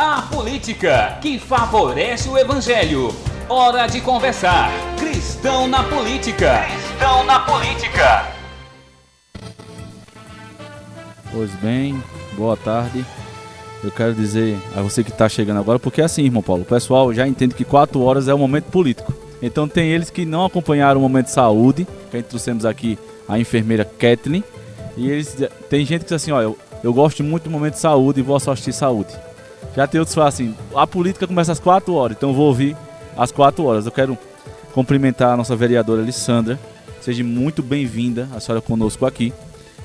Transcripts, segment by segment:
A política que favorece o evangelho. Hora de conversar. Cristão na política. Cristão na política. Pois bem, boa tarde. Eu quero dizer a você que está chegando agora, porque é assim, irmão Paulo, o pessoal já entende que 4 horas é o momento político. Então tem eles que não acompanharam o momento de saúde, que a gente trouxemos aqui a enfermeira Kathleen, e tem gente que diz assim, ó, eu gosto muito do momento de saúde e vou só assistir saúde. Já tem outros que falam assim, a política começa às 4 horas, então eu vou ouvir às 4 horas. Eu quero cumprimentar a nossa vereadora Alessandra, seja muito bem-vinda, a senhora conosco aqui.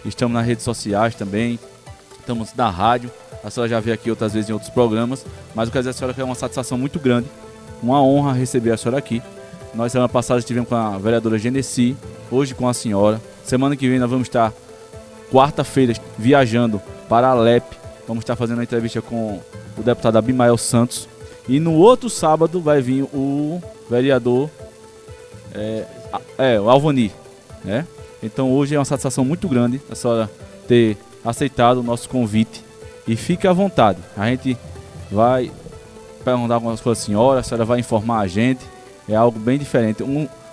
Estamos nas redes sociais também, estamos na rádio, a senhora já veio aqui outras vezes em outros programas, mas eu quero dizer a senhora que é uma satisfação muito grande, uma honra receber a senhora aqui. Nós semana passada estivemos com a vereadora Genesi, hoje com a senhora. Semana que vem nós vamos estar, quarta-feira, viajando para Alep, vamos estar fazendo uma entrevista com o deputado Abimael Santos. E no outro sábado vai vir o vereador o Alvani, né? Então hoje é uma satisfação muito grande a senhora ter aceitado o nosso convite. E fique à vontade, a gente vai perguntar algumas coisas à senhora, a senhora vai informar a gente, é algo bem diferente.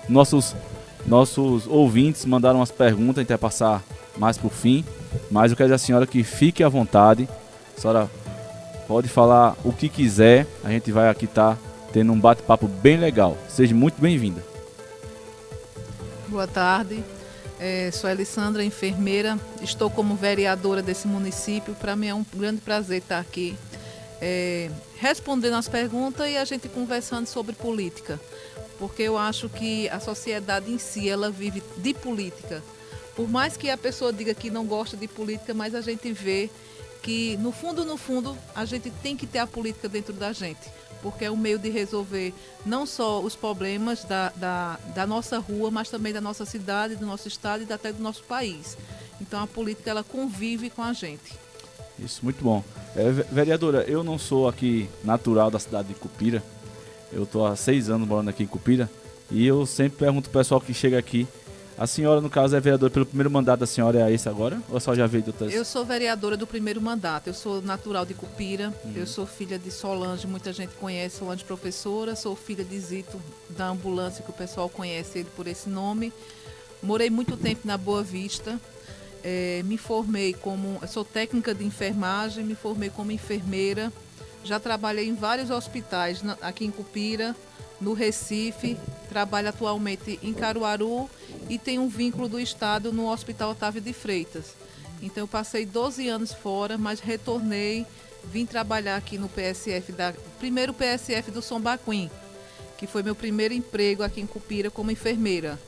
Nossos ouvintes mandaram umas perguntas, a gente vai passar mais por fim, mas eu quero dizer à senhora que fique à vontade, a senhora pode falar o que quiser, a gente vai aqui estar tendo um bate-papo bem legal. Seja muito bem-vinda. Boa tarde. Sou Alessandra, enfermeira, estou como vereadora desse município. Para mim é um grande prazer estar aqui respondendo as perguntas e a gente conversando sobre política, porque eu acho que a sociedade em si, ela vive de política. Por mais que a pessoa diga que não gosta de política, mas a gente vê que no fundo, a gente tem que ter a política dentro da gente, porque é um meio de resolver não só os problemas da nossa rua, mas também da nossa cidade, do nosso estado e até do nosso país. Então a política, ela convive com a gente. Isso, muito bom. Vereadora, eu não sou aqui natural da cidade de Cupira, eu estou há 6 anos morando aqui em Cupira, e eu sempre pergunto pro pessoal que chega aqui, a senhora, no caso, é vereadora pelo primeiro mandato da senhora, é esse agora? Ou a senhora já veio de outras? Eu sou vereadora do primeiro mandato, eu sou natural de Cupira, eu sou filha de Solange, muita gente conhece Solange professora, sou filha de Zito da ambulância, que o pessoal conhece ele por esse nome. Morei muito tempo na Boa Vista, me formei sou técnica de enfermagem, me formei como enfermeira, já trabalhei em vários hospitais aqui em Cupira, no Recife, trabalho atualmente em Caruaru e tenho um vínculo do Estado no Hospital Otávio de Freitas. Então eu passei 12 anos fora, mas retornei, vim trabalhar aqui no PSF, primeiro PSF do São Baquim, que foi meu primeiro emprego aqui em Cupira como enfermeira.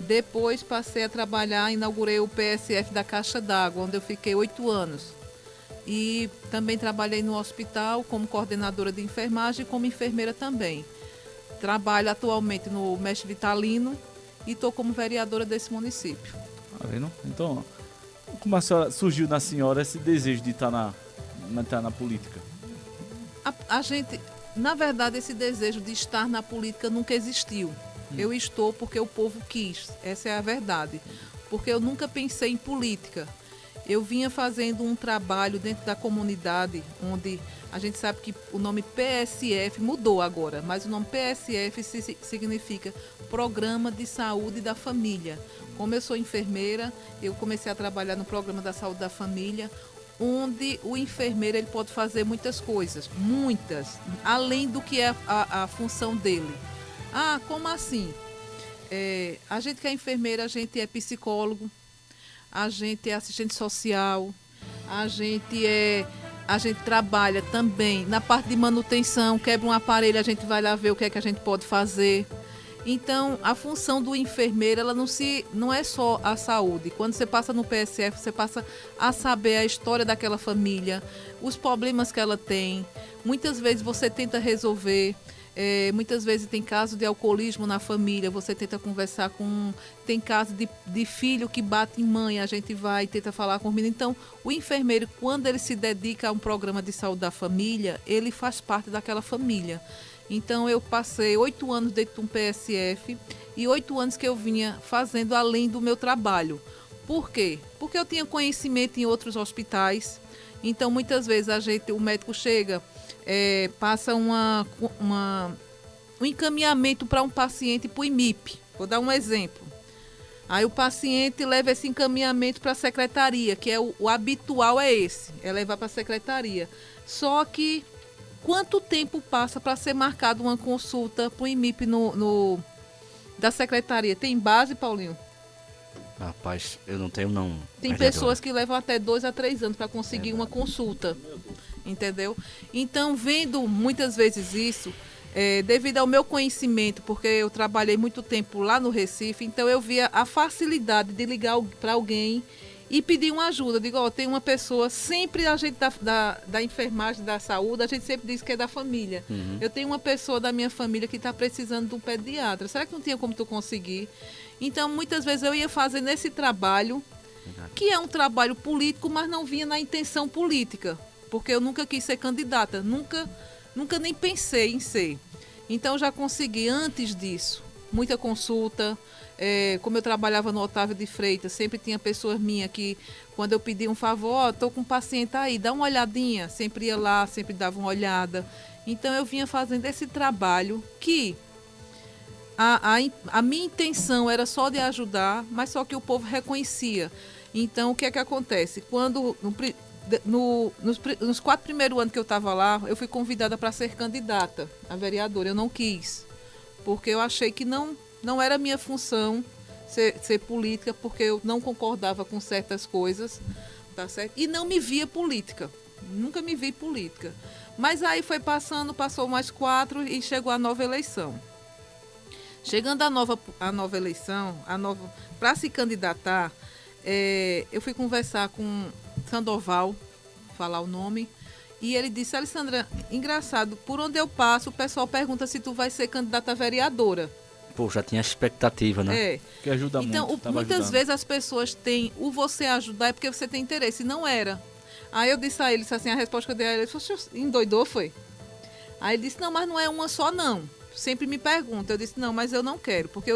Depois passei a trabalhar, inaugurei o PSF da Caixa d'Água, onde eu fiquei 8 anos. E também trabalhei no hospital como coordenadora de enfermagem e como enfermeira também. Trabalho atualmente no Mestre Vitalino e estou como vereadora desse município. Então, como a senhora surgiu na senhora esse desejo de estar na política? A gente, na verdade, esse desejo de estar na política nunca existiu. Eu estou porque o povo quis, essa é a verdade. Porque eu nunca pensei em política. Eu vinha fazendo um trabalho dentro da comunidade, onde a gente sabe que o nome PSF mudou agora, mas o nome PSF significa Programa de Saúde da Família. Como eu sou enfermeira, eu comecei a trabalhar no Programa da Saúde da Família, onde o enfermeiro ele pode fazer muitas coisas, muitas, além do que é a função dele. Ah, como assim? A gente que é enfermeira, a gente é psicólogo, a gente é assistente social, a gente trabalha também na parte de manutenção, quebra um aparelho, a gente vai lá ver o que é que a gente pode fazer. Então, a função do enfermeiro, ela não é só a saúde. Quando você passa no PSF, você passa a saber a história daquela família, os problemas que ela tem. Muitas vezes você tenta resolver. Muitas vezes tem caso de alcoolismo na família, você tenta conversar tem caso de filho que bate em mãe, a gente vai e tenta falar com o menino. Então, o enfermeiro, quando ele se dedica a um programa de saúde da família, ele faz parte daquela família. Então, eu passei 8 anos dentro de um PSF e 8 anos que eu vinha fazendo além do meu trabalho. Por quê? Porque eu tinha conhecimento em outros hospitais. Então, muitas vezes o médico chega passa um encaminhamento para um paciente para o IMIP. Vou dar um exemplo. Aí o paciente leva esse encaminhamento para a secretaria, que é o habitual é esse, é levar para a secretaria. Só que quanto tempo passa para ser marcada uma consulta para o IMIP da secretaria? Tem base, Paulinho? Rapaz, eu não tenho não. Tem pessoas que levam até 2 a 3 anos para conseguir uma consulta, entendeu? Então, vendo muitas vezes isso, devido ao meu conhecimento, porque eu trabalhei muito tempo lá no Recife, então eu via a facilidade de ligar para alguém e pedir uma ajuda. Digo, tem uma pessoa, sempre a gente da enfermagem, da saúde, a gente sempre diz que é da família. Uhum. Eu tenho uma pessoa da minha família que está precisando de um pediatra. Será que não tinha como tu conseguir? Então, muitas vezes eu ia fazendo esse trabalho, que é um trabalho político, mas não vinha na intenção política, porque eu nunca quis ser candidata, nunca nem pensei em ser. Então, já consegui, antes disso, muita consulta. Como eu trabalhava no Otávio de Freitas, sempre tinha pessoas minhas que, quando eu pedia um favor, estou com um paciente aí, dá uma olhadinha. Sempre ia lá, sempre dava uma olhada. Então, eu vinha fazendo esse trabalho que a minha intenção era só de ajudar, mas só que o povo reconhecia. Então, o que é que acontece? Quando, nos 4 primeiros anos que eu estava lá, eu fui convidada para ser candidata a vereadora. Eu não quis, porque eu achei que não era minha função ser política, porque eu não concordava com certas coisas, tá certo? E não me via política, nunca me vi política. Mas aí passou mais 4 e chegou a nova eleição. Chegando a nova eleição, para se candidatar, eu fui conversar com Sandoval, falar o nome, e ele disse: Alessandra, engraçado, por onde eu passo, o pessoal pergunta se tu vai ser candidata a vereadora. Pô, já tinha expectativa, né? Que ajuda então, muito. Muitas vezes as pessoas têm o você ajudar é porque você tem interesse, e não era. Aí eu disse a ele, a resposta que eu dei a ele, ele falou: endoidou, foi? Aí ele disse: não, mas não é uma só, não. Sempre me pergunta. Eu disse: não, mas eu não quero, porque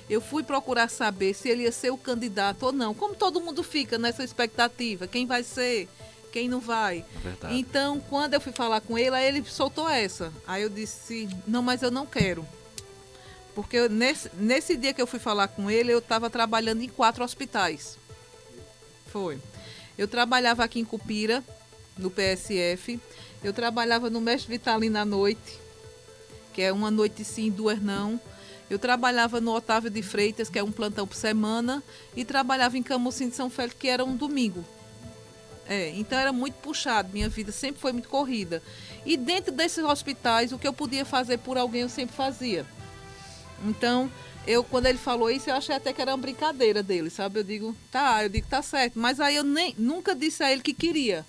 eu fui procurar saber se ele ia ser o candidato ou não. Como todo mundo fica nessa expectativa, quem vai ser, quem não vai. É verdade. Então, quando eu fui falar com ele, aí ele soltou essa. Aí eu disse: não, mas eu não quero. Porque nesse dia que eu fui falar com ele, eu estava trabalhando em 4 hospitais. Foi. Eu trabalhava aqui em Cupira, no PSF. Eu trabalhava no Mestre Vitalino à noite, que é uma noite sim, 2 não. Eu trabalhava no Otávio de Freitas, que é um plantão por semana. E trabalhava em Camusim de São Félix, que era um domingo. Então era muito puxado, minha vida sempre foi muito corrida. E dentro desses hospitais, o que eu podia fazer por alguém, eu sempre fazia. Então, quando ele falou isso, eu achei até que era uma brincadeira dele, sabe? Eu digo, tá certo. Mas aí eu nunca disse a ele que queria.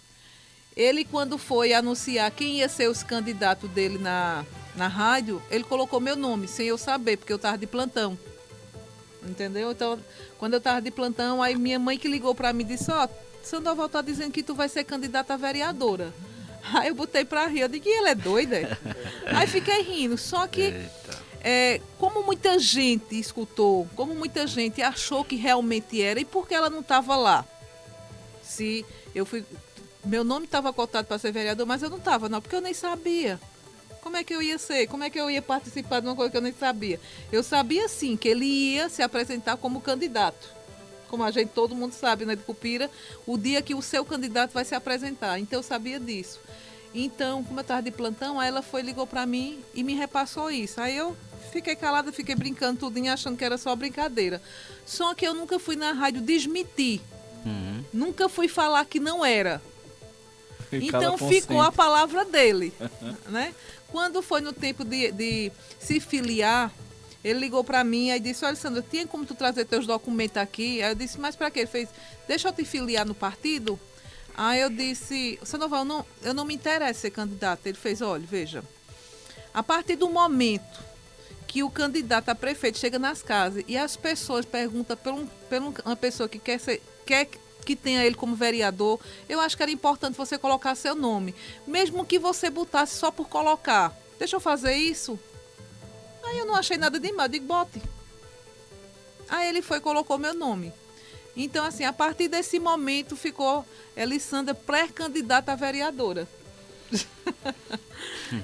Ele, quando foi anunciar quem ia ser os candidatos dele na rádio, ele colocou meu nome, sem eu saber, porque eu estava de plantão. Entendeu? Então, quando eu estava de plantão, aí minha mãe que ligou para mim e disse: Sandoval tá dizendo que tu vai ser candidata a vereadora. Aí eu botei para rir, eu digo: e ele é doida? Aí fiquei rindo, só que... como muita gente escutou, como muita gente achou que realmente era, e por que ela não estava lá? Meu nome estava cotado para ser vereador, mas eu não estava, não, porque eu nem sabia. Como é que eu ia ser? Como é que eu ia participar de uma coisa que eu nem sabia? Eu sabia, sim, que ele ia se apresentar como candidato. Como todo mundo sabe, né, de Cupira, o dia que o seu candidato vai se apresentar. Então, eu sabia disso. Então, como eu estava de plantão, aí ela ligou para mim e me repassou isso. Aí eu fiquei calada, fiquei brincando tudinho, achando que era só brincadeira. Só que eu nunca fui na rádio desmentir. Uhum. Nunca fui falar que não era. Então ficou a palavra dele. Né? Quando foi no tempo de se filiar, ele ligou para mim e disse: olha, Sandra, tinha como tu trazer teus documentos aqui? Aí eu disse: mas para quê? Ele fez: deixa eu te filiar no partido. Aí eu disse: Sandoval, eu não me interesso ser candidato. Ele fez: olha, veja, a partir do momento que o candidato a prefeito chega nas casas e as pessoas perguntam por uma pessoa que quer que tenha ele como vereador, eu acho que era importante você colocar seu nome. Mesmo que você botasse só por colocar. Deixa eu fazer isso. Aí eu não achei nada demais, eu digo: bote. Aí ele colocou meu nome. Então, assim, a partir desse momento ficou Elissandra pré-candidata a vereadora.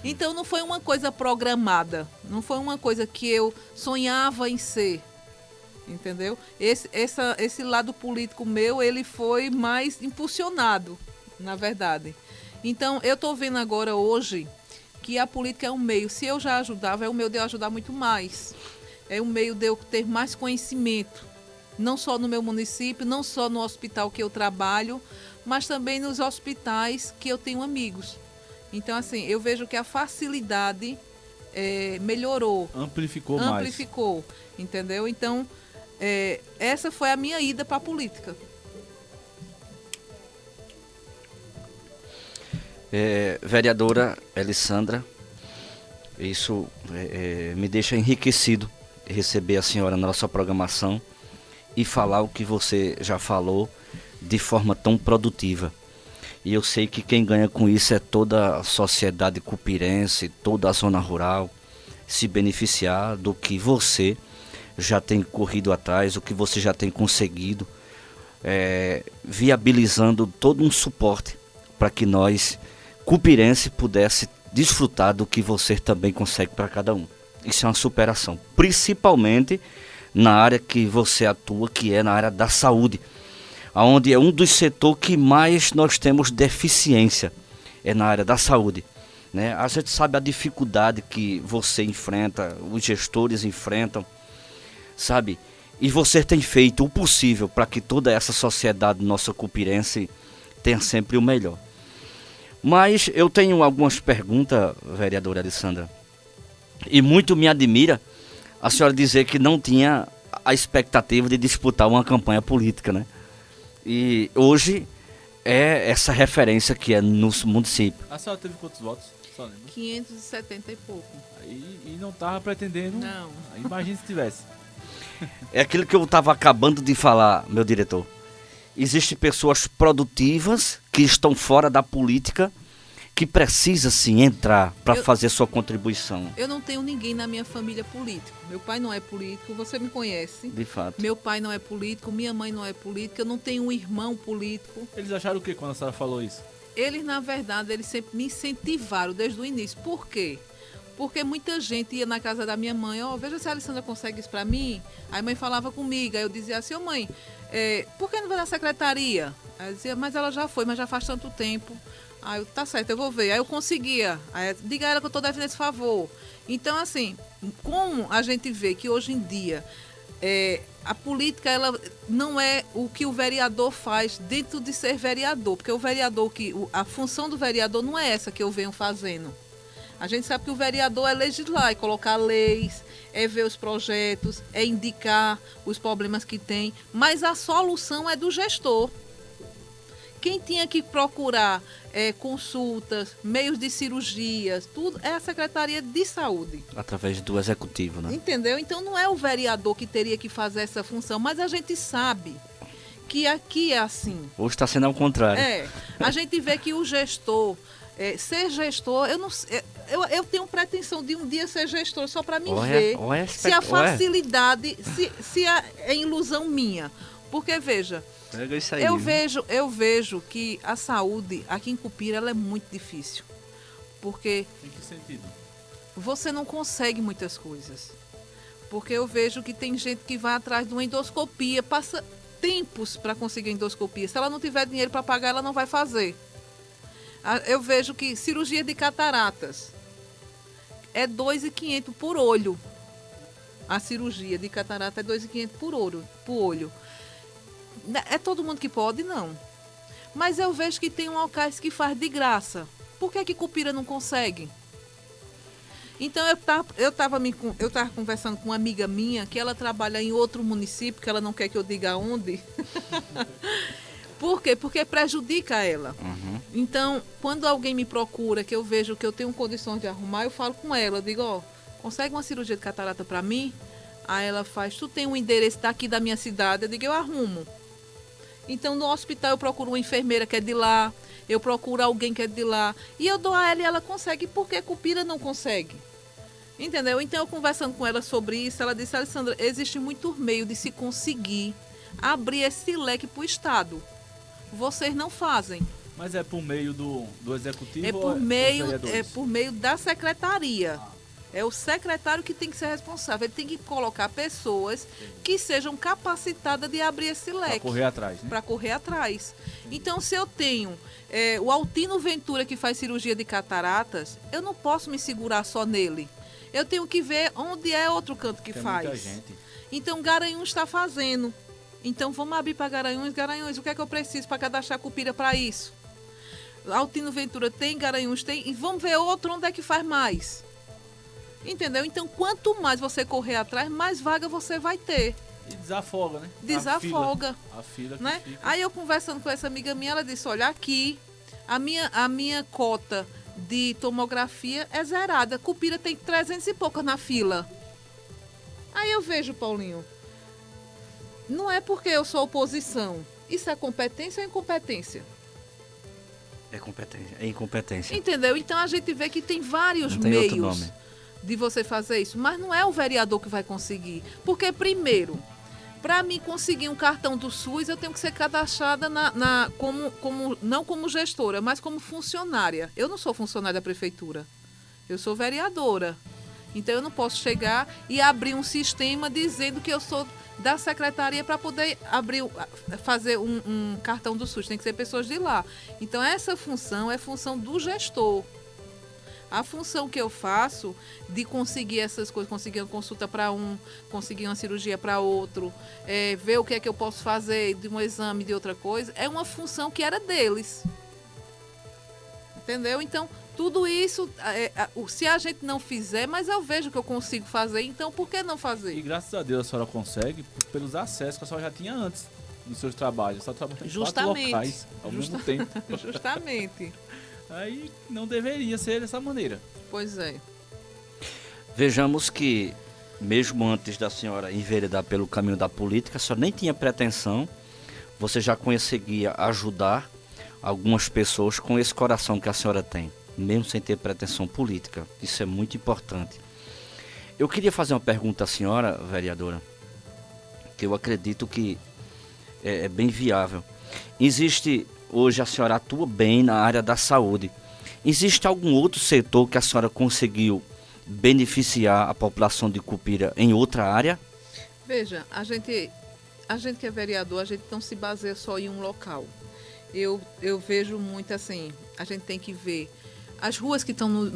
Então não foi uma coisa programada, não foi uma coisa que eu sonhava em ser, entendeu? Esse lado político meu, ele foi mais impulsionado, na verdade. Então eu estou vendo agora hoje que a política é um meio, se eu já ajudava, é um meio de eu ajudar muito mais, é um meio de eu ter mais conhecimento, não só no meu município, não só no hospital que eu trabalho, mas também nos hospitais que eu tenho amigos. Então, assim, eu vejo que a facilidade melhorou. Amplificou, entendeu? Então, essa foi a minha ida para a política. Vereadora Elisandra, isso me deixa enriquecido receber a senhora na nossa programação e falar o que você já falou de forma tão produtiva. E eu sei que quem ganha com isso é toda a sociedade cupirense, toda a zona rural, se beneficiar do que você já tem corrido atrás, o que você já tem conseguido, viabilizando todo um suporte para que nós, cupirense, pudesse desfrutar do que você também consegue para cada um. Isso é uma superação, principalmente na área que você atua, que é na área da saúde, onde é um dos setores que mais nós temos deficiência, é na área da saúde, né? A gente sabe a dificuldade que você enfrenta, os gestores enfrentam, sabe? E você tem feito o possível para que toda essa sociedade nossa cupirense tenha sempre o melhor. Mas eu tenho algumas perguntas, vereadora Elisandra, e muito me admira a senhora dizer que não tinha a expectativa de disputar uma campanha política, né? E hoje é essa referência que é no município. A senhora teve quantos votos? Só lembra? 570 e pouco. E não estava pretendendo? Não. Imagina se tivesse. É aquilo que eu estava acabando de falar, meu diretor. Existem pessoas produtivas que estão fora da política, que precisa sim entrar para fazer sua contribuição. Eu não tenho ninguém na minha família político. Meu pai não é político, você me conhece. De fato. Meu pai não é político, minha mãe não é política, eu não tenho um irmão político. Eles acharam o que quando a senhora falou isso? Eles, na verdade, eles sempre me incentivaram desde o início. Por quê? Porque muita gente ia na casa da minha mãe, veja se a Alessandra consegue isso para mim. Aí a mãe falava comigo, aí eu dizia assim, mãe, por que não vai na secretaria? Aí eu dizia, mas ela já foi, mas já faz tanto tempo. Aí eu, tá certo, eu vou ver. Aí eu conseguia. Aí, diga a ela que eu estou devendo esse favor. Então, assim, como a gente vê que hoje em dia a política ela não é o que o vereador faz dentro de ser vereador, porque o vereador, a função do vereador não é essa que eu venho fazendo. A gente sabe que o vereador é legislar, é colocar leis, é ver os projetos, é indicar os problemas que tem, mas a solução é do gestor. Quem tinha que procurar consultas, meios de cirurgias, tudo é a Secretaria de Saúde. Através do Executivo, né? Entendeu? Então não é o vereador que teria que fazer essa função, mas a gente sabe que aqui é assim. Hoje está sendo ao contrário. A gente vê que o gestor, ser gestor, eu tenho pretensão de um dia ser gestor só para me ver se a facilidade, se é ilusão minha. Porque, veja, isso aí, eu vejo que a saúde aqui em Cupira ela é muito difícil. Porque em que sentido? Você não consegue muitas coisas. Porque eu vejo que tem gente que vai atrás de uma endoscopia, passa tempos para conseguir endoscopia. Se ela não tiver dinheiro para pagar, ela não vai fazer. Eu vejo que cirurgia de cataratas é R$ 2.500 por olho. A cirurgia de catarata é R$ 2.500 por olho. É todo mundo que pode? Não. Mas eu vejo que tem locais que faz de graça. Por que Cupira não consegue? Então eu estava conversando com uma amiga minha que ela trabalha em outro município, que ela não quer que eu diga onde. Por quê? Porque prejudica ela. Uhum. Então, quando alguém me procura, que eu vejo que eu tenho condições de arrumar, eu falo com ela, eu digo, consegue uma cirurgia de catarata para mim? Aí ela faz, tu tem um endereço daqui da minha cidade? Eu digo, eu arrumo. Então, no hospital eu procuro uma enfermeira que é de lá, eu procuro alguém que é de lá, e eu dou a ela e ela consegue, porque Cupira não consegue. Entendeu? Então, eu conversando com ela sobre isso, ela disse, Alessandra, existe muito meio de se conseguir abrir esse leque para o Estado. Vocês não fazem. Mas é por meio do executivo É ou por dos meio, vereadores? da secretaria. É o secretário que tem que ser responsável. Ele tem que colocar pessoas que sejam capacitadas de abrir esse Pra leque. correr atrás, né? Para correr atrás. Então, se eu tenho o Altino Ventura que faz cirurgia de cataratas, eu não posso me segurar só nele. Eu tenho que ver onde é outro canto que Tem faz. muita gente. Então, Garanhuns está fazendo. Então, vamos abrir para Garanhuns. Garanhuns, o que é que eu preciso para cadastrar Cupira para isso? Altino Ventura tem, Garanhuns tem. E vamos ver outro onde é que faz mais. Entendeu? Então, quanto mais você correr atrás, mais vaga você vai ter. E desafoga, né? Desafoga. A fila que Né? fica. Aí eu conversando com essa amiga minha, ela disse, olha, aqui a minha cota de tomografia é zerada. Cupira tem 300 e poucas na fila. Aí eu vejo, Paulinho, não é porque eu sou oposição. Isso é competência ou incompetência? É competência, é incompetência. Entendeu? Então a gente vê que tem vários Não tem outro meios nome. de você fazer isso, mas não é o vereador que vai conseguir. Porque, primeiro, para mim conseguir um cartão do SUS, eu tenho que ser cadastrada não como gestora, mas como funcionária. Eu não sou funcionária da prefeitura, eu sou vereadora. Então eu não posso chegar e abrir um sistema dizendo que eu sou da secretaria para poder fazer um cartão do SUS. Tem que ser pessoas de lá. Então essa função é função do gestor. A função que eu faço de conseguir essas coisas, conseguir uma consulta para um, conseguir uma cirurgia para outro, ver o que é que eu posso fazer de um exame, de outra coisa, é uma função que era deles. Entendeu? Então, tudo isso, se a gente não fizer, mas eu vejo que eu consigo fazer, então por que não E fazer? graças a Deus a senhora consegue pelos acessos que a senhora já tinha antes nos seus trabalhos. Só trabalha em 4 Justamente. locais ao mesmo tempo. Justamente. Aí não deveria ser dessa maneira. Pois é. Vejamos que, mesmo antes da senhora enveredar pelo caminho da política, a senhora nem tinha pretensão, você já conseguia ajudar algumas pessoas com esse coração que a senhora tem, mesmo sem ter pretensão política. Isso é muito importante. Eu queria fazer uma pergunta à senhora, vereadora, que eu acredito que é bem viável. Hoje a senhora atua bem na área da saúde. Existe algum outro setor que a senhora conseguiu beneficiar a população de Cupira em outra área? Veja, a gente que é vereador, a gente não se baseia só em um local. Eu vejo muito assim, a gente tem que ver as ruas que estão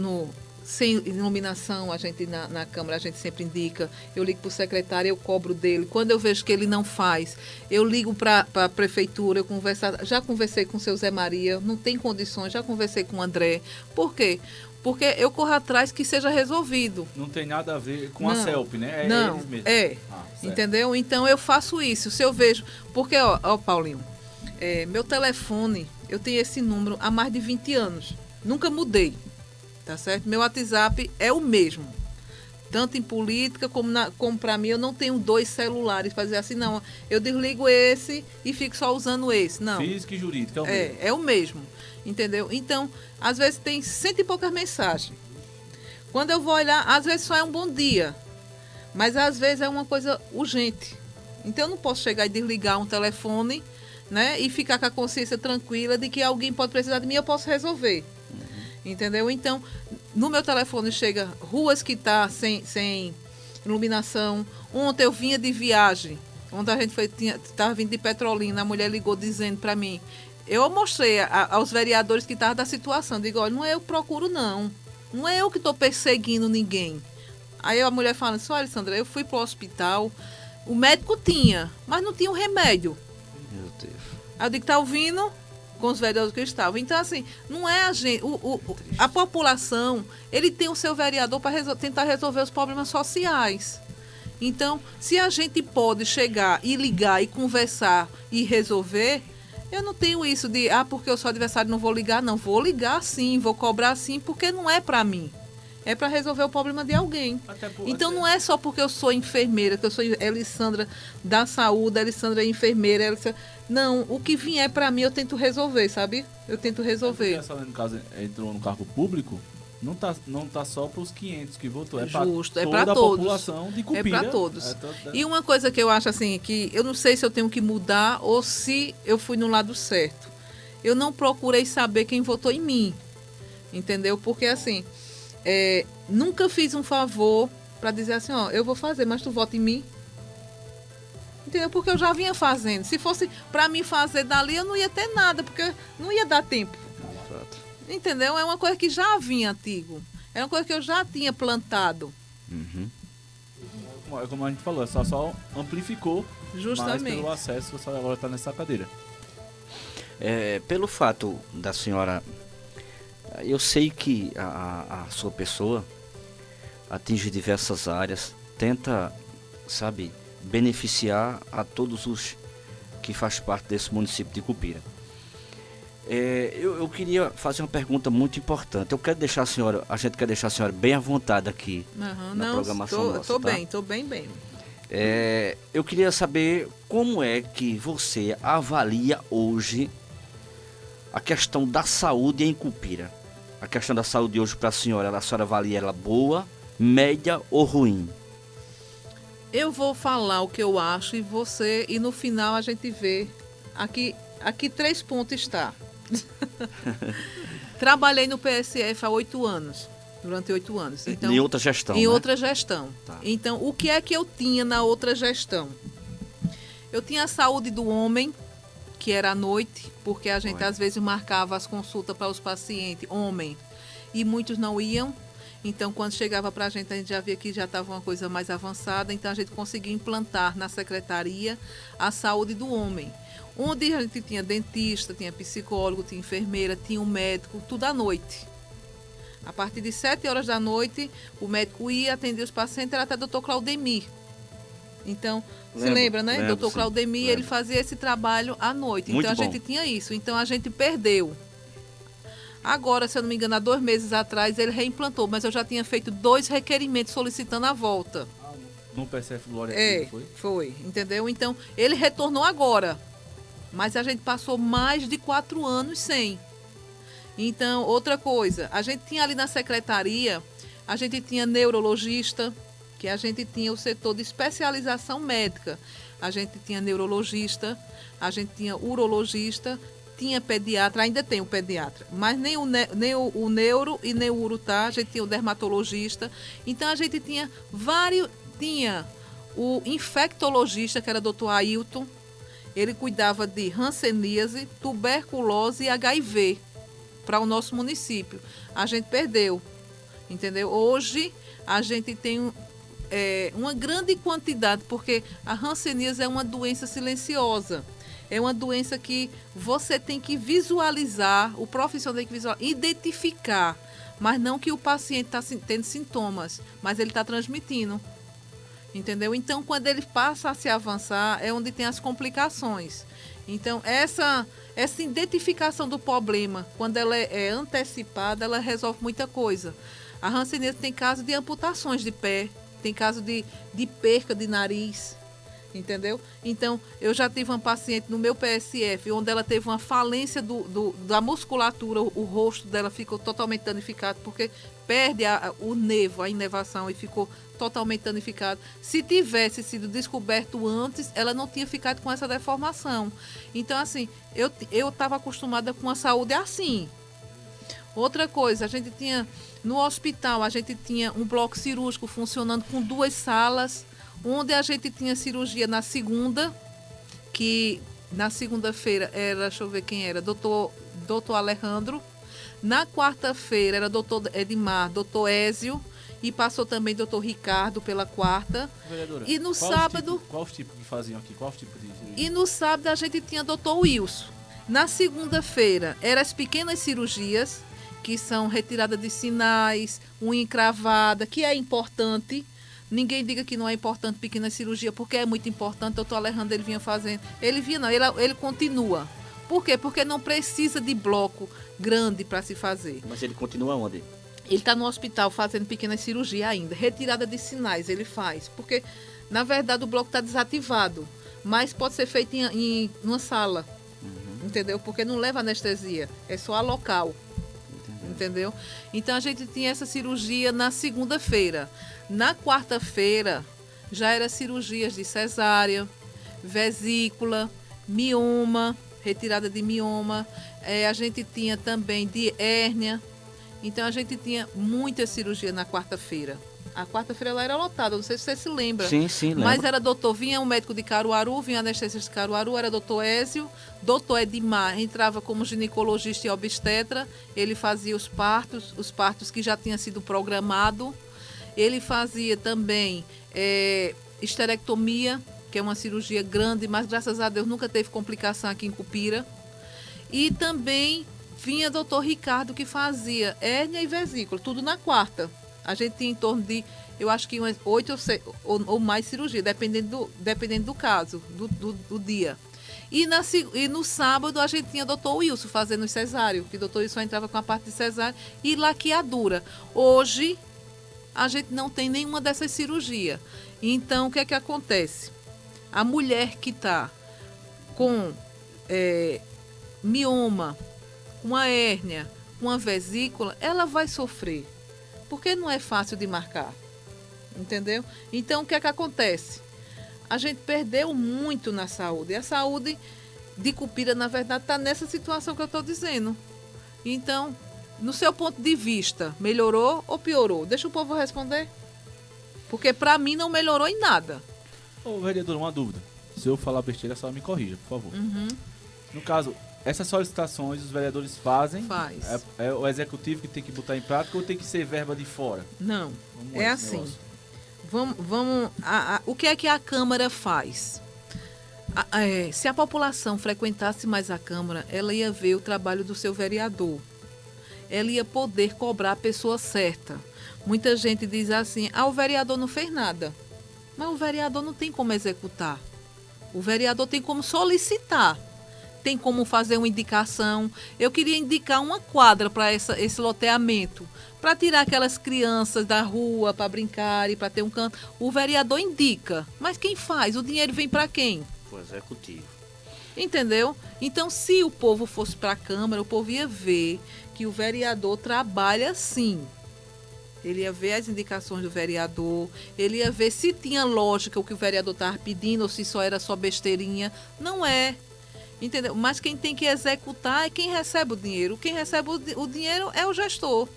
sem iluminação, a gente na Câmara, a gente sempre indica, eu ligo para o secretário, eu cobro dele. Quando eu vejo que ele não faz, eu ligo para a prefeitura, já conversei com o seu Zé Maria, não tem condições, já conversei com o André. Por quê? Porque eu corro atrás que seja resolvido. Não tem nada a ver com a CELP, né? É Não, eles mesmos. certo. Entendeu? Então eu faço isso. Se eu vejo... Porque, ó Paulinho, meu telefone, eu tenho esse número há mais de 20 anos. Nunca mudei. Tá certo? Meu WhatsApp é o mesmo. Tanto em política como para mim, eu não tenho 2 celulares para dizer assim, não, eu desligo esse e fico só usando esse. Não. Física e jurídica, é o mesmo. É o mesmo. Entendeu? Então, às vezes tem 100 e poucas mensagens. Quando eu vou olhar, às vezes só é um bom dia. Mas às vezes é uma coisa urgente. Então eu não posso chegar e desligar um telefone, né? E ficar com a consciência tranquila de que alguém pode precisar de mim e eu posso resolver. Entendeu? Então, no meu telefone chega ruas que tá sem iluminação. Ontem eu vinha de viagem, onde a gente estava vindo de Petrolina, a mulher ligou dizendo para mim, eu mostrei aos vereadores que estavam da situação, digo, olha, não é eu que procuro não é eu que estou perseguindo ninguém. Aí a mulher fala assim, olha, Sandra, eu fui para o hospital, o médico tinha, mas não tinha um remédio. Meu Deus. Aí eu digo, tá ouvindo? Com os vereadores que estavam. Então, assim, não é a gente. A população, ele tem o seu vereador para tentar resolver os problemas sociais. Então, se a gente pode chegar e ligar e conversar e resolver, eu não tenho isso de, porque eu sou adversário, não vou ligar. Não, vou ligar sim, vou cobrar sim, porque não é para mim. É para resolver o problema de alguém. Então não é só porque eu sou enfermeira, que eu sou Elisandra da saúde, Elisandra é enfermeira. Não, o que vier para mim eu tento resolver, sabe? Eu tento resolver. Porque a senhora, no caso, entrou no cargo público, não tá só para os 500 que votou, é Justo, para é toda para a todos. população de Cupira. É para todos. E uma coisa que eu acho assim, que eu não sei se eu tenho que mudar ou se eu fui no lado certo. eu não procurei saber quem votou em mim. Entendeu? Porque assim, nunca fiz um favor para dizer assim, ó, eu vou fazer, mas tu vota em mim. Entendeu? Porque eu já vinha fazendo. Se fosse para mim fazer dali, eu não ia ter nada, porque não ia dar tempo. Exato. Entendeu? É uma coisa que já vinha antigo. É uma coisa que eu já tinha plantado. Uhum. Como a gente falou, só amplificou Justamente. mais pelo acesso, você agora está nessa cadeira. Pelo fato da senhora, eu sei que a sua pessoa atinge diversas áreas, tenta, sabe, beneficiar a todos os que faz parte desse município de Cupira. Eu queria fazer uma pergunta muito importante. A gente quer deixar a senhora bem à vontade aqui na programação nossa. Tô bem. Eu queria saber como é que você avalia hoje a questão da saúde em Cupira. A questão da saúde hoje para a senhora avalia ela boa, média ou ruim? Eu vou falar o que eu acho e no final a gente vê. Aqui 3 pontos está. Trabalhei no PSF há 8 anos. Durante 8 anos. Então, em outra gestão, Em né? outra gestão. Tá. Então, o que é que eu tinha na outra gestão? Eu tinha a saúde do homem, que era à noite, porque a gente às vezes marcava as consultas para os pacientes, homem, e muitos não iam. Então, quando chegava para a gente já via que já estava uma coisa mais avançada, então a gente conseguiu implantar na secretaria a saúde do homem, onde a gente tinha dentista, tinha psicólogo, tinha enfermeira, tinha um médico, tudo à noite. A partir de 7 horas da noite, o médico ia atender os pacientes, era até o Dr. Claudemir. Então, você lembra, né? Lembro, Dr. Claudemir, ele fazia esse trabalho à noite. Muito então, a bom. gente tinha isso. Então, a gente perdeu. Agora, se eu não me engano, há 2 meses atrás, ele reimplantou, mas eu já tinha feito 2 requerimentos solicitando a volta. No PSF Glória Foi, entendeu? Então, ele retornou agora, mas a gente passou mais de 4 anos sem. Então, outra coisa, a gente tinha ali na secretaria, a gente tinha neurologista, que a gente tinha o setor de especialização médica. A gente tinha neurologista, a gente tinha urologista, tinha pediatra, ainda tem o pediatra, mas nem o neuro e nem o uro, tá? A gente tinha o dermatologista. Então, a gente tinha tinha o infectologista, que era o Dr. Ailton, ele cuidava de hanseníase, tuberculose e HIV para o nosso município. A gente perdeu, entendeu? Hoje, a gente tem uma grande quantidade, porque a hanseníase é uma doença silenciosa. É uma doença que você tem que visualizar, o profissional tem que visualizar, identificar, mas não que o paciente está tendo sintomas, mas ele está transmitindo. Entendeu? Então, quando ele passa a se avançar, é onde tem as complicações. Então, essa identificação do problema, quando ela é antecipada, ela resolve muita coisa. A hanseníase tem caso de amputações de pé, tem caso de perca de nariz, entendeu? Então, eu já tive uma paciente no meu PSF, onde ela teve uma falência da musculatura, o rosto dela ficou totalmente danificado, porque perde o nervo, a inervação, e ficou totalmente danificado. Se tivesse sido descoberto antes, ela não tinha ficado com essa deformação. Então, assim, eu estava acostumada com a saúde assim. Outra coisa, a gente tinha, no hospital, a gente tinha um bloco cirúrgico funcionando com 2 salas, onde a gente tinha cirurgia na segunda, que na segunda-feira era, deixa eu ver quem era, doutor Alejandro. Na quarta-feira era doutor Edmar, doutor Ézio, e passou também doutor Ricardo pela quarta. Vereadora, E no sábado... Qual os tipos que faziam aqui? Qual os tipos de cirurgia? E no sábado a gente tinha doutor Wilson. Na segunda-feira eram as pequenas cirurgias, que são retirada de sinais, unha encravada, que é importante. Ninguém diga que não é importante pequena cirurgia, porque é muito importante. O doutor Alejandro, ele vinha fazendo. Ele vinha, não, ele continua. Por quê? Porque não precisa de bloco grande para se fazer. Mas ele continua onde? Ele está no hospital fazendo pequena cirurgia ainda. Retirada de sinais ele faz. Porque, na verdade, o bloco está desativado. Mas pode ser feito em uma sala. Entendeu? Porque não leva anestesia. É só a local. Entendeu? Então, a gente tinha essa cirurgia na segunda-feira. Na quarta-feira, já era cirurgias de cesárea, vesícula, mioma, retirada de mioma, a gente tinha também de hérnia. Então a gente tinha muita cirurgia na quarta-feira. A quarta-feira ela era lotada, não sei se você se lembra. Sim, lembro. Mas era vinha um médico de Caruaru, vinha anestesista de Caruaru, era doutor Ézio, doutor Edmar entrava como ginecologista e obstetra, ele fazia os partos que já tinha sido programado. Ele fazia também esterectomia, que é uma cirurgia grande, mas graças a Deus nunca teve complicação aqui em Cupira. E também vinha doutor Ricardo, que fazia hérnia e vesícula, tudo na quarta. A gente tinha em torno de, eu acho que umas 8 ou mais cirurgias, dependendo do caso, do dia. E no sábado a gente tinha doutor Wilson fazendo o cesáreo, que o doutor Wilson entrava com a parte de cesáreo e laqueadura. Hoje, a gente não tem nenhuma dessas cirurgias. Então, o que é que acontece? A mulher que está com mioma, uma hérnia, uma vesícula, ela vai sofrer. Porque não é fácil de marcar. Entendeu? Então, o que é que acontece? A gente perdeu muito na saúde. E a saúde de Cupira, na verdade, está nessa situação que eu estou dizendo. Então, no seu ponto de vista, melhorou ou piorou? Deixa o povo responder. Porque, para mim, não melhorou em nada. Ô, vereador, uma dúvida. Se eu falar besteira, só me corrija, por favor. Uhum. No caso, essas solicitações os vereadores fazem? Faz. É o executivo que tem que botar em prática ou tem que ser verba de fora? Não, Como é esse assim. negócio? O que é que a Câmara faz? Se a população frequentasse mais a Câmara, ela ia ver o trabalho do seu vereador. Ela ia poder cobrar a pessoa certa. Muita gente diz assim, o vereador não fez nada. Mas o vereador não tem como executar. O vereador tem como solicitar. Tem como fazer uma indicação. Eu queria indicar uma quadra para esse loteamento, para tirar aquelas crianças da rua, para brincar e para ter um canto. O vereador indica, mas quem faz? O dinheiro vem para quem? O executivo. Entendeu? Então, se o povo fosse para a Câmara, o povo ia ver que o vereador trabalha sim. Ele ia ver as indicações do vereador, ele ia ver se tinha lógica o que o vereador estava pedindo ou se só era só besteirinha. Não é. Entendeu? Mas quem tem que executar é quem recebe o dinheiro. Quem recebe o dinheiro é o gestor.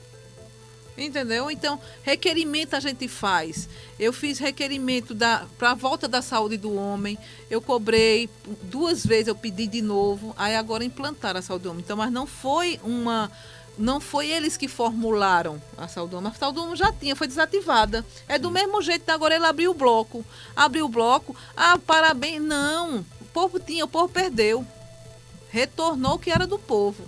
Entendeu? Então, requerimento a gente faz. Eu fiz requerimento para a volta da saúde do homem. Eu cobrei 2 vezes, eu pedi de novo. Aí agora implantaram a saúde do homem. Então, mas não foi eles que formularam a saúde do homem. A saúde do homem já tinha, foi desativada. É do mesmo jeito que agora ele abriu o bloco. Abriu o bloco, parabéns. Não. O povo tinha, o povo perdeu. Retornou o que era do povo.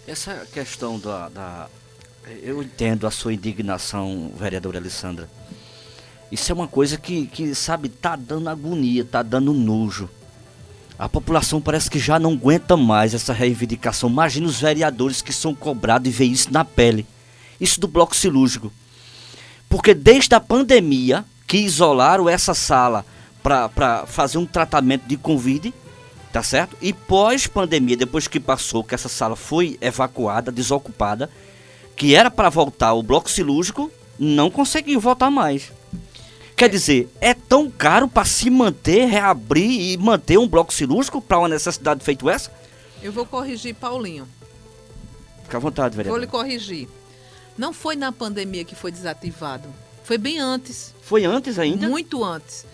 Essa questão eu entendo a sua indignação, vereadora Alessandra. Isso é uma coisa que sabe, tá dando agonia, tá dando nojo. A população parece que já não aguenta mais essa reivindicação. Imagina os vereadores que são cobrados e veem isso na pele. Isso do bloco cirúrgico. Porque desde a pandemia que isolaram essa sala para fazer um tratamento de Covid, tá certo? E pós-pandemia, depois que passou, que essa sala foi evacuada, desocupada, que era para voltar o bloco cirúrgico, não conseguiu voltar mais. Quer dizer, é tão caro para se manter, reabrir e manter um bloco cirúrgico para uma necessidade feita essa? Eu vou corrigir, Paulinho. Fica à vontade, vereador. Vou lhe corrigir. Não foi na pandemia que foi desativado. Foi bem antes. Foi antes ainda? Muito antes.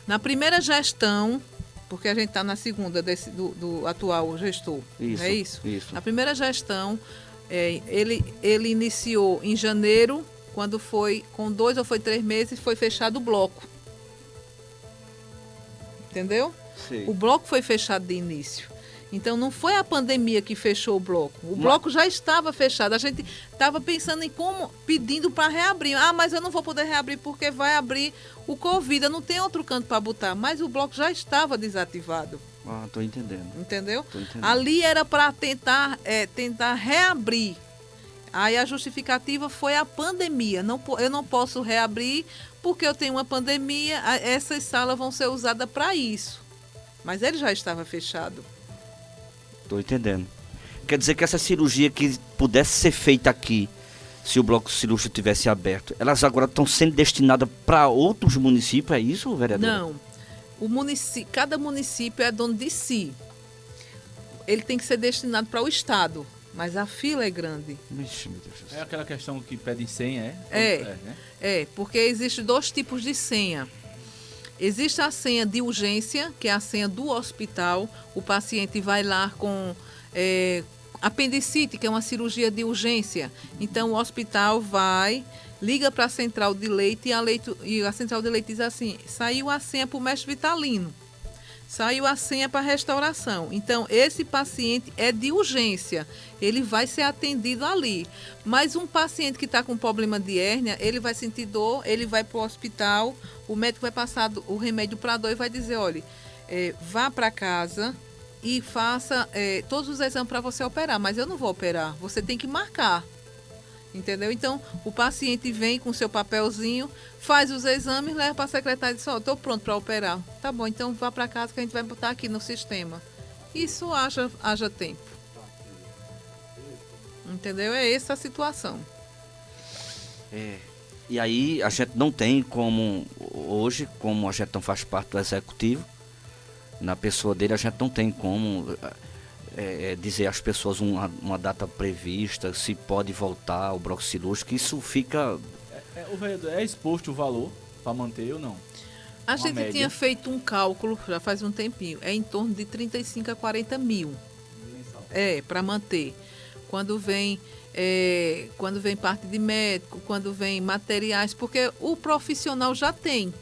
Na primeira gestão, porque a gente está na segunda do atual gestor, Isso, não é isso? Isso. Na primeira gestão, ele iniciou em janeiro, quando foi com 2 ou 3 meses, foi fechado o bloco. Entendeu? Sim. O bloco foi fechado de início. Então, não foi a pandemia que fechou o bloco. O bloco já estava fechado. A gente estava pensando em pedindo para reabrir. Mas eu não vou poder reabrir porque vai abrir o Covid. Não tem outro canto para botar. Mas o bloco já estava desativado. Tô entendendo. Entendeu? Tô entendendo. Ali era para tentar reabrir. Aí a justificativa foi a pandemia. Eu não posso reabrir porque eu tenho uma pandemia. Essas salas vão ser usadas para isso. Mas ele já estava fechado. Tô entendendo. Quer dizer que essa cirurgia que pudesse ser feita aqui, se o bloco cirúrgico tivesse aberto, elas agora estão sendo destinadas para outros municípios, é isso, vereador? Não. cada município é dono de si. Ele tem que ser destinado para o Estado, mas a fila é grande. Ixi, meu Deus do céu. É aquela questão que pedem senha, Né? Porque existem 2 tipos de senha. Existe a senha de urgência, que é a senha do hospital. O paciente vai lá com apendicite, que é uma cirurgia de urgência. Então, o hospital liga para a central de leite e a central de leite diz assim: saiu a senha para o mestre Vitalino, saiu a senha para a restauração. Então, esse paciente é de urgência, ele vai ser atendido ali. Mas um paciente que está com problema de hérnia, ele vai sentir dor, ele vai para o hospital, o médico vai passar o remédio para a dor e vai dizer: olha, vá para casa e faça todos os exames para você operar, mas eu não vou operar, você tem que marcar. Entendeu? Então, o paciente vem com seu papelzinho, faz os exames, leva para a secretária e diz: estou pronto para operar. Tá bom, então vá para casa que a gente vai botar aqui no sistema. Isso haja tempo. Entendeu? É essa a situação. E aí a gente não tem como, hoje, como a gente não faz parte do executivo, na pessoa dele a gente não tem como dizer às pessoas uma data prevista, se pode voltar ao bloco cirúrgico, isso fica... O vereador, é exposto o valor para manter ou não? A gente tinha feito um cálculo, já faz um tempinho, é em torno de 35 a 40 mil. Para manter. Quando vem parte de médico, quando vem materiais, porque o profissional já tem.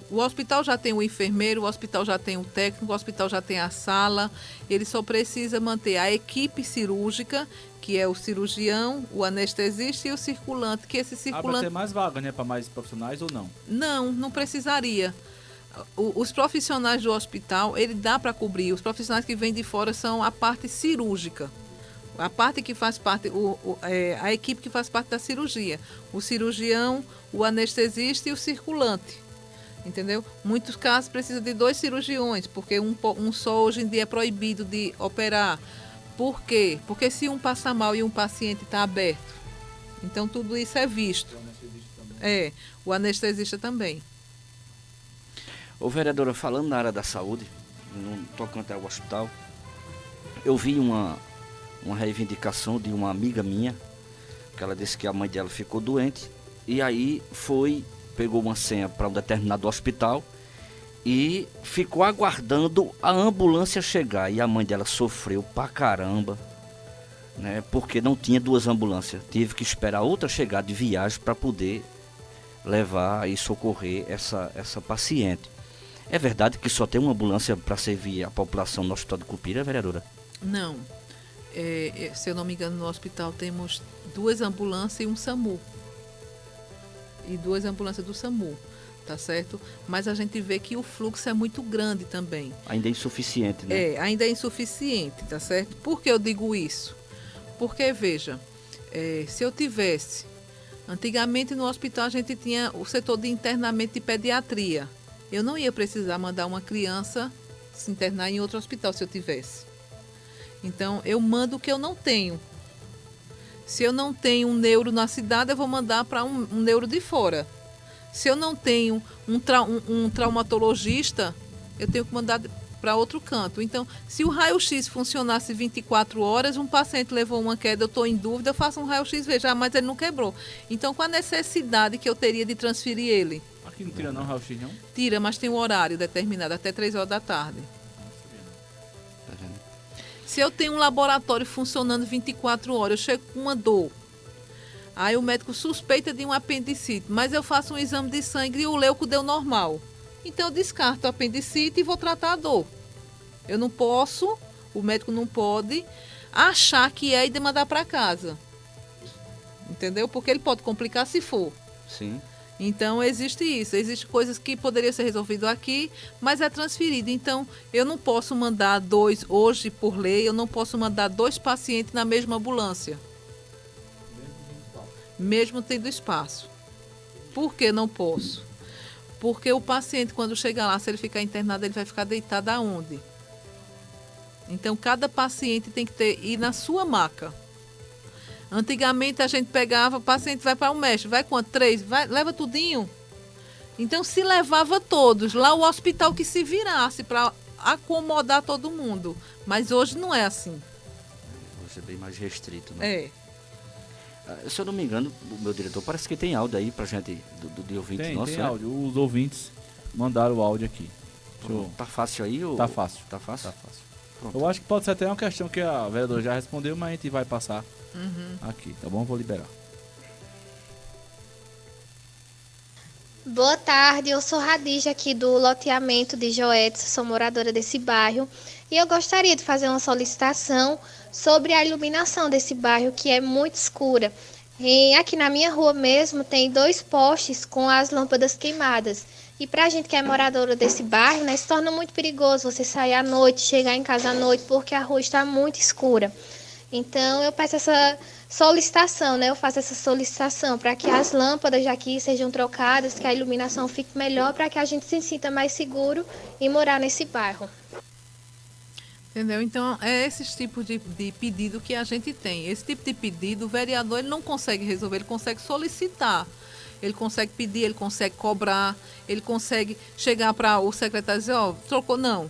O hospital já tem o enfermeiro, o hospital já tem o técnico, o hospital já tem a sala. Ele só precisa manter a equipe cirúrgica, que é o cirurgião, o anestesista e o circulante. Que esse circulante... Para ter mais vaga, né? Para mais profissionais ou não? Não precisaria. Os profissionais do hospital, ele dá para cobrir. Os profissionais que vêm de fora são a parte cirúrgica. A parte que faz parte, a equipe que faz parte da cirurgia. O cirurgião, o anestesista e o circulante. Entendeu? Muitos casos precisam de 2 cirurgiões, porque um só hoje em dia é proibido de operar. Por quê? Porque se um passa mal e um paciente está aberto, então tudo isso é visto. O anestesista também. Ô vereadora, falando na área da saúde, no tocante ao hospital, eu vi uma reivindicação de uma amiga minha, que ela disse que a mãe dela ficou doente, e aí pegou uma senha para um determinado hospital e ficou aguardando a ambulância chegar. E a mãe dela sofreu pra caramba, né? Porque não tinha 2 ambulâncias. Teve que esperar outra chegada de viagem para poder levar e socorrer essa paciente. É verdade que só tem uma ambulância para servir a população no hospital de Cupira, vereadora? Não. Se eu não me engano, no hospital temos 2 ambulâncias e um SAMU. E 2 ambulâncias do SAMU, tá certo? Mas a gente vê que o fluxo é muito grande também. Ainda é insuficiente, né? Ainda é insuficiente, tá certo? Por que eu digo isso? Porque, veja, se eu tivesse... Antigamente no hospital a gente tinha o setor de internamento de pediatria. Eu não ia precisar mandar uma criança se internar em outro hospital se eu tivesse. Então, eu mando o que eu não tenho. Se eu não tenho um neuro na cidade, eu vou mandar para um neuro de fora. Se eu não tenho um traumatologista, eu tenho que mandar para outro canto. Então, se o raio-x funcionasse 24 horas, um paciente levou uma queda, eu estou em dúvida, eu faço um raio-x, veja, mas ele não quebrou. Então, qual a necessidade que eu teria de transferir ele? Aqui não tira não, raio-x não? Tira, mas tem um horário determinado, até 3 horas da tarde. Se eu tenho um laboratório funcionando 24 horas, eu chego com uma dor. Aí o médico suspeita de um apendicite, mas eu faço um exame de sangue e o leuco deu normal. Então eu descarto o apendicite e vou tratar a dor. Eu não posso, o médico não pode achar que é e demandar para casa. Entendeu? Porque ele pode complicar se for. Sim. Então, existe isso. Existem coisas que poderiam ser resolvidas aqui, mas é transferido. Então, eu não posso mandar 2, hoje, por lei, eu não posso mandar 2 pacientes na mesma ambulância. Mesmo tendo espaço. Por que não posso? Porque o paciente, quando chegar lá, se ele ficar internado, ele vai ficar deitado aonde? Então, cada paciente tem que ir na sua maca. Antigamente a gente pegava, o paciente vai para um médico, vai quanto? 3, vai, leva tudinho. Então se levava todos, lá o hospital que se virasse para acomodar todo mundo. Mas hoje não é assim. Você é bem mais restrito, né? É. Se eu não me engano, o meu diretor parece que tem áudio aí pra gente, de ouvintes nossos. Tem né? áudio. Os ouvintes mandaram o áudio aqui. Tá fácil aí? Ou... Tá fácil. Tá fácil? Tá fácil. Pronto. Eu acho que pode ser até uma questão que a vereadora já respondeu, mas a gente vai passar aqui, tá bom? Vou liberar. Boa tarde, eu sou Radija aqui do loteamento de Joetes, sou moradora desse bairro e eu gostaria de fazer uma solicitação sobre a iluminação desse bairro que é muito escura. E aqui na minha rua mesmo tem 2 postes com as lâmpadas queimadas. E para a gente que é moradora desse bairro, né, se torna muito perigoso você sair à noite, chegar em casa à noite, porque a rua está muito escura. Então eu peço essa solicitação, né? Eu faço essa solicitação para que as lâmpadas aqui sejam trocadas, que a iluminação fique melhor, para que a gente se sinta mais seguro em morar nesse bairro. Entendeu? Então, é esse tipo de pedido que a gente tem. Esse tipo de pedido, o vereador ele não consegue resolver, ele consegue solicitar. Ele consegue pedir, ele consegue cobrar, ele consegue chegar para o secretário e dizer, ó, trocou, não,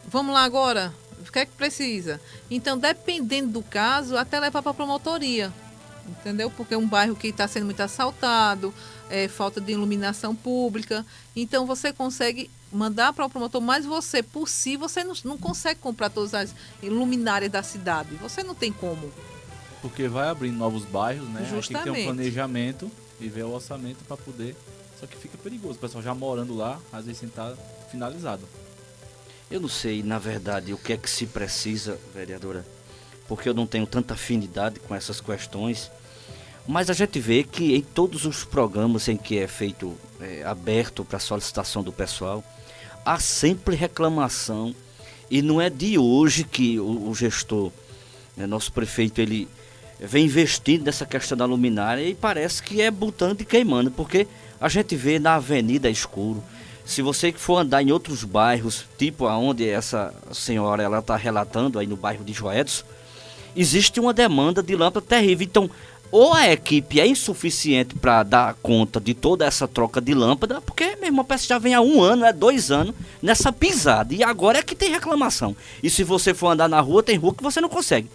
vamos lá agora, o que é que precisa? Então, dependendo do caso, até levar para a promotoria, entendeu? Porque é um bairro que está sendo muito assaltado, falta de iluminação pública, então você consegue mandar para o promotor, mas você, por si, você não consegue comprar todas as luminárias da cidade, você não tem como. Porque vai abrindo novos bairros, né? Justamente. Aí tem que ter um planejamento e ver o orçamento para poder. Só que fica perigoso, o pessoal já morando lá, às vezes sem estar finalizado. Eu não sei, na verdade, o que é que se precisa, vereadora, porque eu não tenho tanta afinidade com essas questões, mas a gente vê que em todos os programas em que é feito aberto para solicitação do pessoal, há sempre reclamação, e não é de hoje que o gestor, nosso prefeito, ele vem investindo nessa questão da luminária e parece que é botando e queimando, porque a gente vê na avenida escuro. Se você for andar em outros bairros, tipo aonde essa senhora ela está relatando, aí no bairro de Joetes, existe uma demanda de lâmpada terrível. Então, ou a equipe é insuficiente para dar conta de toda essa troca de lâmpada, porque mesmo a peça já vem há 1 ano, 2 anos, nessa pisada, e agora é que tem reclamação. E se você for andar na rua, tem rua que você não consegue.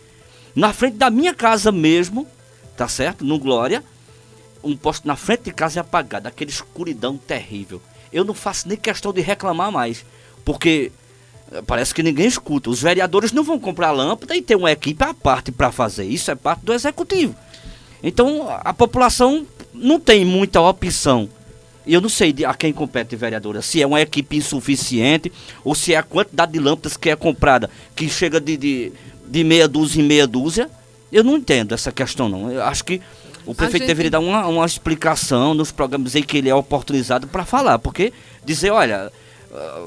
Na frente da minha casa mesmo, tá certo? No Glória, um poste na frente de casa é apagado, aquela escuridão terrível. Eu não faço nem questão de reclamar mais, porque parece que ninguém escuta. Os vereadores não vão comprar lâmpada e ter uma equipe à parte para fazer. Isso é parte do executivo. Então a população não tem muita opção. E eu não sei a quem compete, vereadora, se é uma equipe insuficiente ou se é a quantidade de lâmpadas que é comprada, que chega de meia dúzia em meia dúzia. Eu não entendo essa questão, não. Eu acho que o prefeito deveria dar uma explicação nos programas em que ele é oportunizado para falar, porque dizer, olha,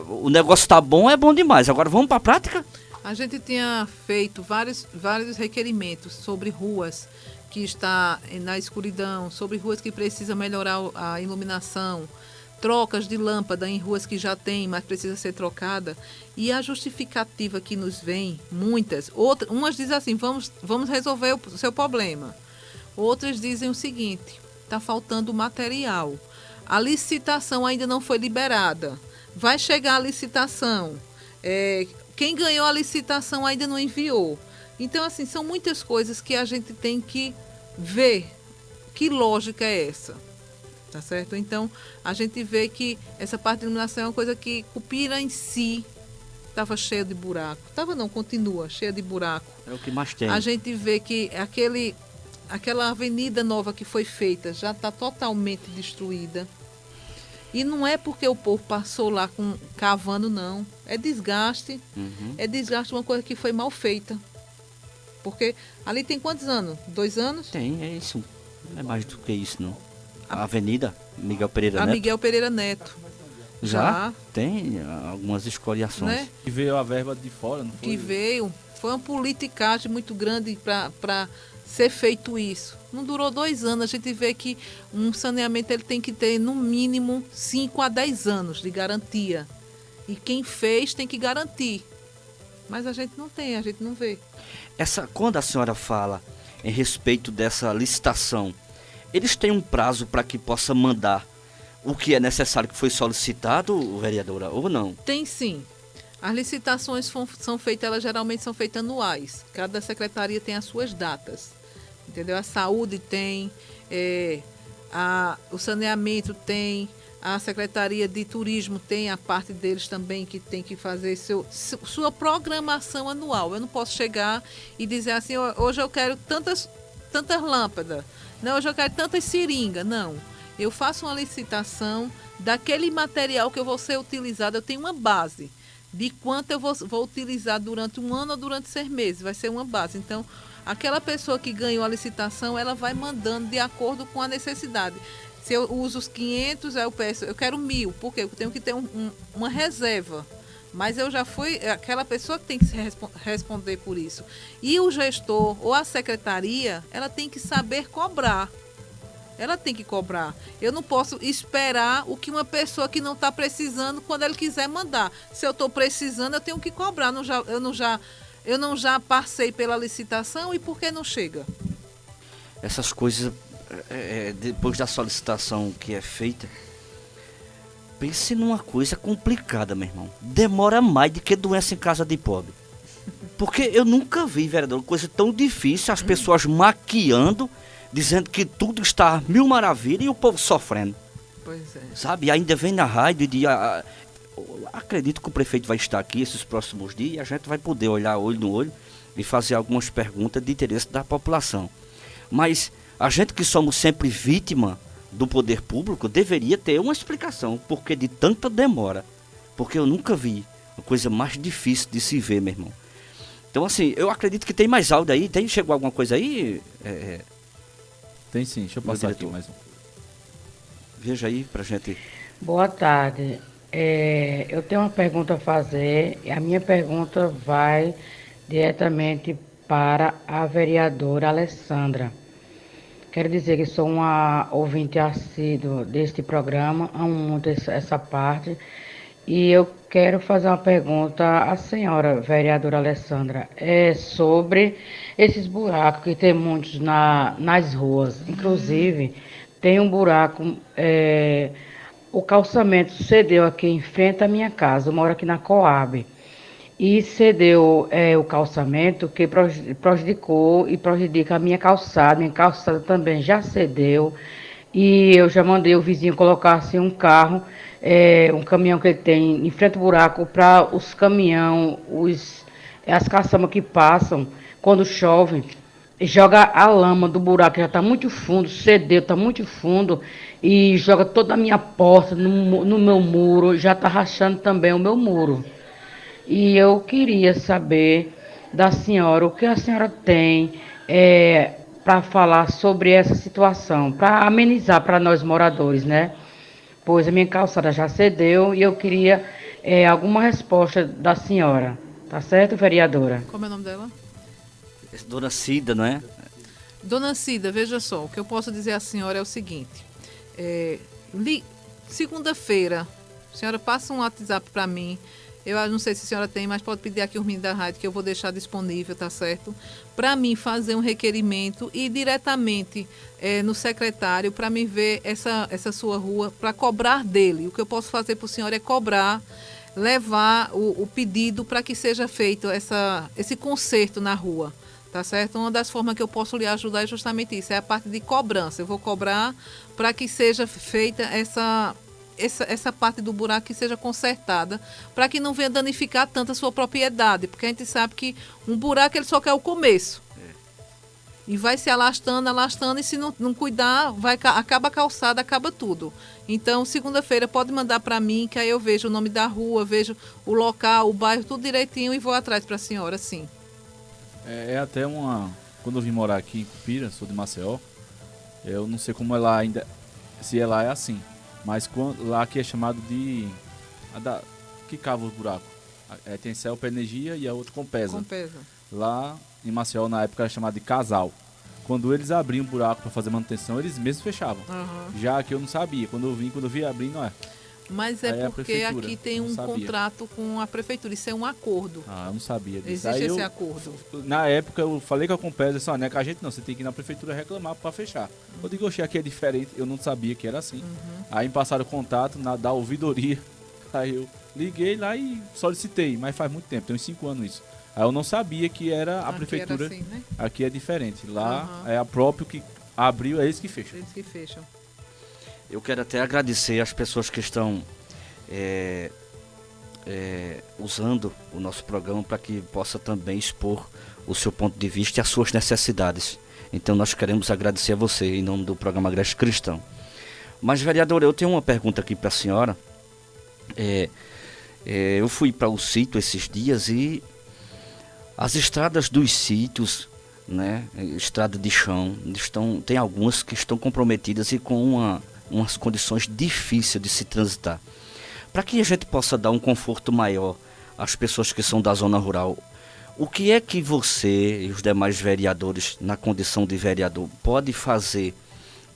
o negócio tá bom, é bom demais, agora vamos para a prática? A gente tinha feito vários requerimentos sobre ruas que está na escuridão, sobre ruas que precisam melhorar a iluminação, trocas de lâmpada em ruas que já tem, mas precisa ser trocada. E a justificativa que nos vem, muitas, umas dizem assim, vamos resolver o seu problema. Outras dizem o seguinte, está faltando material. A licitação ainda não foi liberada. Vai chegar a licitação. Quem ganhou a licitação ainda não enviou. Então, assim, são muitas coisas que a gente tem que ver. Que lógica é essa? Tá certo? Então, a gente vê que essa parte de iluminação é uma coisa que Cupira em si estava cheia de buraco. Continua cheia de buraco. É o que mais tem. A gente vê que aquela avenida nova que foi feita já está totalmente destruída. E não é porque o povo passou lá cavando, não. É desgaste. É desgaste de uma coisa que foi mal feita. Porque ali tem quantos anos? 2 anos? Tem, é isso. Não é mais do que isso, não. A avenida Miguel Pereira Neto. Miguel Pereira Neto. Já tem algumas escoriações. Né? E veio a verba de fora, não foi? Que veio. Foi uma politicagem muito grande para ser feito isso. Não durou 2 anos. A gente vê que um saneamento ele tem que ter, no mínimo, 5 a 10 anos de garantia. E quem fez tem que garantir. Mas a gente não tem, a gente não vê. Quando a senhora fala em respeito dessa licitação, eles têm um prazo para que possa mandar o que é necessário que foi solicitado, vereadora, ou não? Tem sim. As licitações são feitas, elas geralmente são feitas anuais. Cada secretaria tem as suas datas. Entendeu? A saúde tem, o saneamento tem, a Secretaria de Turismo tem a parte deles também que tem que fazer sua programação anual. Eu não posso chegar e dizer assim, hoje eu quero tantas lâmpadas, não, hoje eu quero tantas seringas. Não. Eu faço uma licitação daquele material que eu vou ser utilizado. Eu tenho uma base de quanto eu vou utilizar durante um ano ou durante 6 meses. Vai ser uma base. Então, aquela pessoa que ganhou a licitação, ela vai mandando de acordo com a necessidade. Se eu uso os 500, eu peço, eu quero 1.000, porque eu tenho que ter uma reserva. Mas eu já fui aquela pessoa que tem que responder por isso. E o gestor ou a secretaria, ela tem que saber cobrar. Ela tem que cobrar. Eu não posso esperar o que uma pessoa que não está precisando, quando ela quiser mandar. Se eu estou precisando, eu tenho que cobrar. Eu não já passei pela licitação e por que não chega? Essas coisas, depois da solicitação que é feita, pense numa coisa complicada, meu irmão. Demora mais do que doença em casa de pobre. Porque eu nunca vi, vereador, coisa tão difícil, as pessoas maquiando, dizendo que tudo está mil maravilhas e o povo sofrendo. Pois é. Sabe? E ainda vem na rádio de... acredito que o prefeito vai estar aqui esses próximos dias e a gente vai poder olhar olho no olho e fazer algumas perguntas de interesse da população. Mas a gente que somos sempre vítima do poder público deveria ter uma explicação, porque de tanta demora. Porque eu nunca vi uma coisa mais difícil de se ver, meu irmão. Então, assim, eu acredito que tem mais áudio aí. Chegou alguma coisa aí? Tem sim, deixa eu passar aqui mais um. Veja aí pra gente. Boa tarde. Eu tenho uma pergunta a fazer e a minha pergunta vai diretamente para a vereadora Alessandra. Quero dizer que sou uma ouvinte assídua deste programa, amo muito essa parte e eu quero fazer uma pergunta à senhora vereadora Alessandra. Sobre esses buracos que tem muitos nas ruas, inclusive tem um buraco, o calçamento cedeu aqui em frente à minha casa, eu moro aqui na Coab. E cedeu o calçamento que prejudicou e prejudica a minha calçada também já cedeu. E eu já mandei o vizinho colocar assim um carro, um caminhão que ele tem em frente ao buraco para os caminhão, as caçambas que passam quando chove, joga a lama do buraco, que já está muito fundo, cedeu, está muito fundo, e joga toda a minha porta no meu muro, já está rachando também o meu muro. E eu queria saber da senhora o que a senhora tem para falar sobre essa situação, para amenizar para nós moradores, né? Pois a minha calçada já cedeu e eu queria alguma resposta da senhora. Tá certo, vereadora? Como é o nome dela? Dona Cida, não é? Dona Cida, veja só, o que eu posso dizer à senhora é o seguinte. Segunda-feira, a senhora passa um WhatsApp para mim. Eu não sei se a senhora tem, mas pode pedir aqui o meninos da rádio que eu vou deixar disponível, tá certo? Para mim fazer um requerimento e ir diretamente no secretário para mim ver essa sua rua, para cobrar dele. O que eu posso fazer para o senhor é cobrar, levar o pedido para que seja feito esse conserto na rua, tá certo? Uma das formas que eu posso lhe ajudar é justamente isso, é a parte de cobrança. Eu vou cobrar para que seja feita essa parte do buraco que seja consertada, para que não venha danificar tanto a sua propriedade, porque a gente sabe que um buraco ele só quer o começo. E vai se alastando, e se não cuidar, acaba a calçada, acaba tudo. Então, segunda-feira pode mandar para mim, que aí eu vejo o nome da rua, vejo o local, o bairro, tudo direitinho e vou atrás para a senhora, sim. Até quando eu vim morar aqui em Cupira, sou de Maceió, eu não sei como ela ainda, se ela é assim. Mas lá que é chamado de... que cava os buracos. Tem Celpa Energia e a outra Compesa. Lá em Maceió, na época, era chamado de Casal. Quando eles abriam o buraco para fazer manutenção, eles mesmos fechavam. Uhum. Já que eu não sabia. Quando eu vi abrindo, Mas Aí é é a porque prefeitura, aqui tem não um sabia. contrato com a prefeitura, isso é um acordo. Ah, eu não sabia disso. Existe Aí esse eu, acordo. na época eu falei com a Compesa, disse, não é com a gente não, você tem que ir na prefeitura reclamar pra fechar. Eu digo, oxe, aqui é diferente, eu não sabia que era assim. Aí me passaram o contato da ouvidoria, aí eu liguei lá e solicitei, mas faz muito tempo, tem uns 5 anos isso. Aí eu não sabia que era a Aqui prefeitura, era assim, né? aqui é diferente, lá é a própria que abriu, é eles que fecham. Eles que fecham. Eu quero até agradecer as pessoas que estão usando o nosso programa para que possa também expor o seu ponto de vista e as suas necessidades. Então nós queremos agradecer a você em nome do programa Agreste Cristão. Mas, vereador, eu tenho uma pergunta aqui para a senhora. Eu fui para o sítio esses dias e as estradas dos sítios, né, estrada de chão, tem algumas que estão comprometidas e com umas condições difíceis de se transitar. Para que a gente possa dar um conforto maior às pessoas que são da zona rural, o que é que você e os demais vereadores, na condição de vereador, pode fazer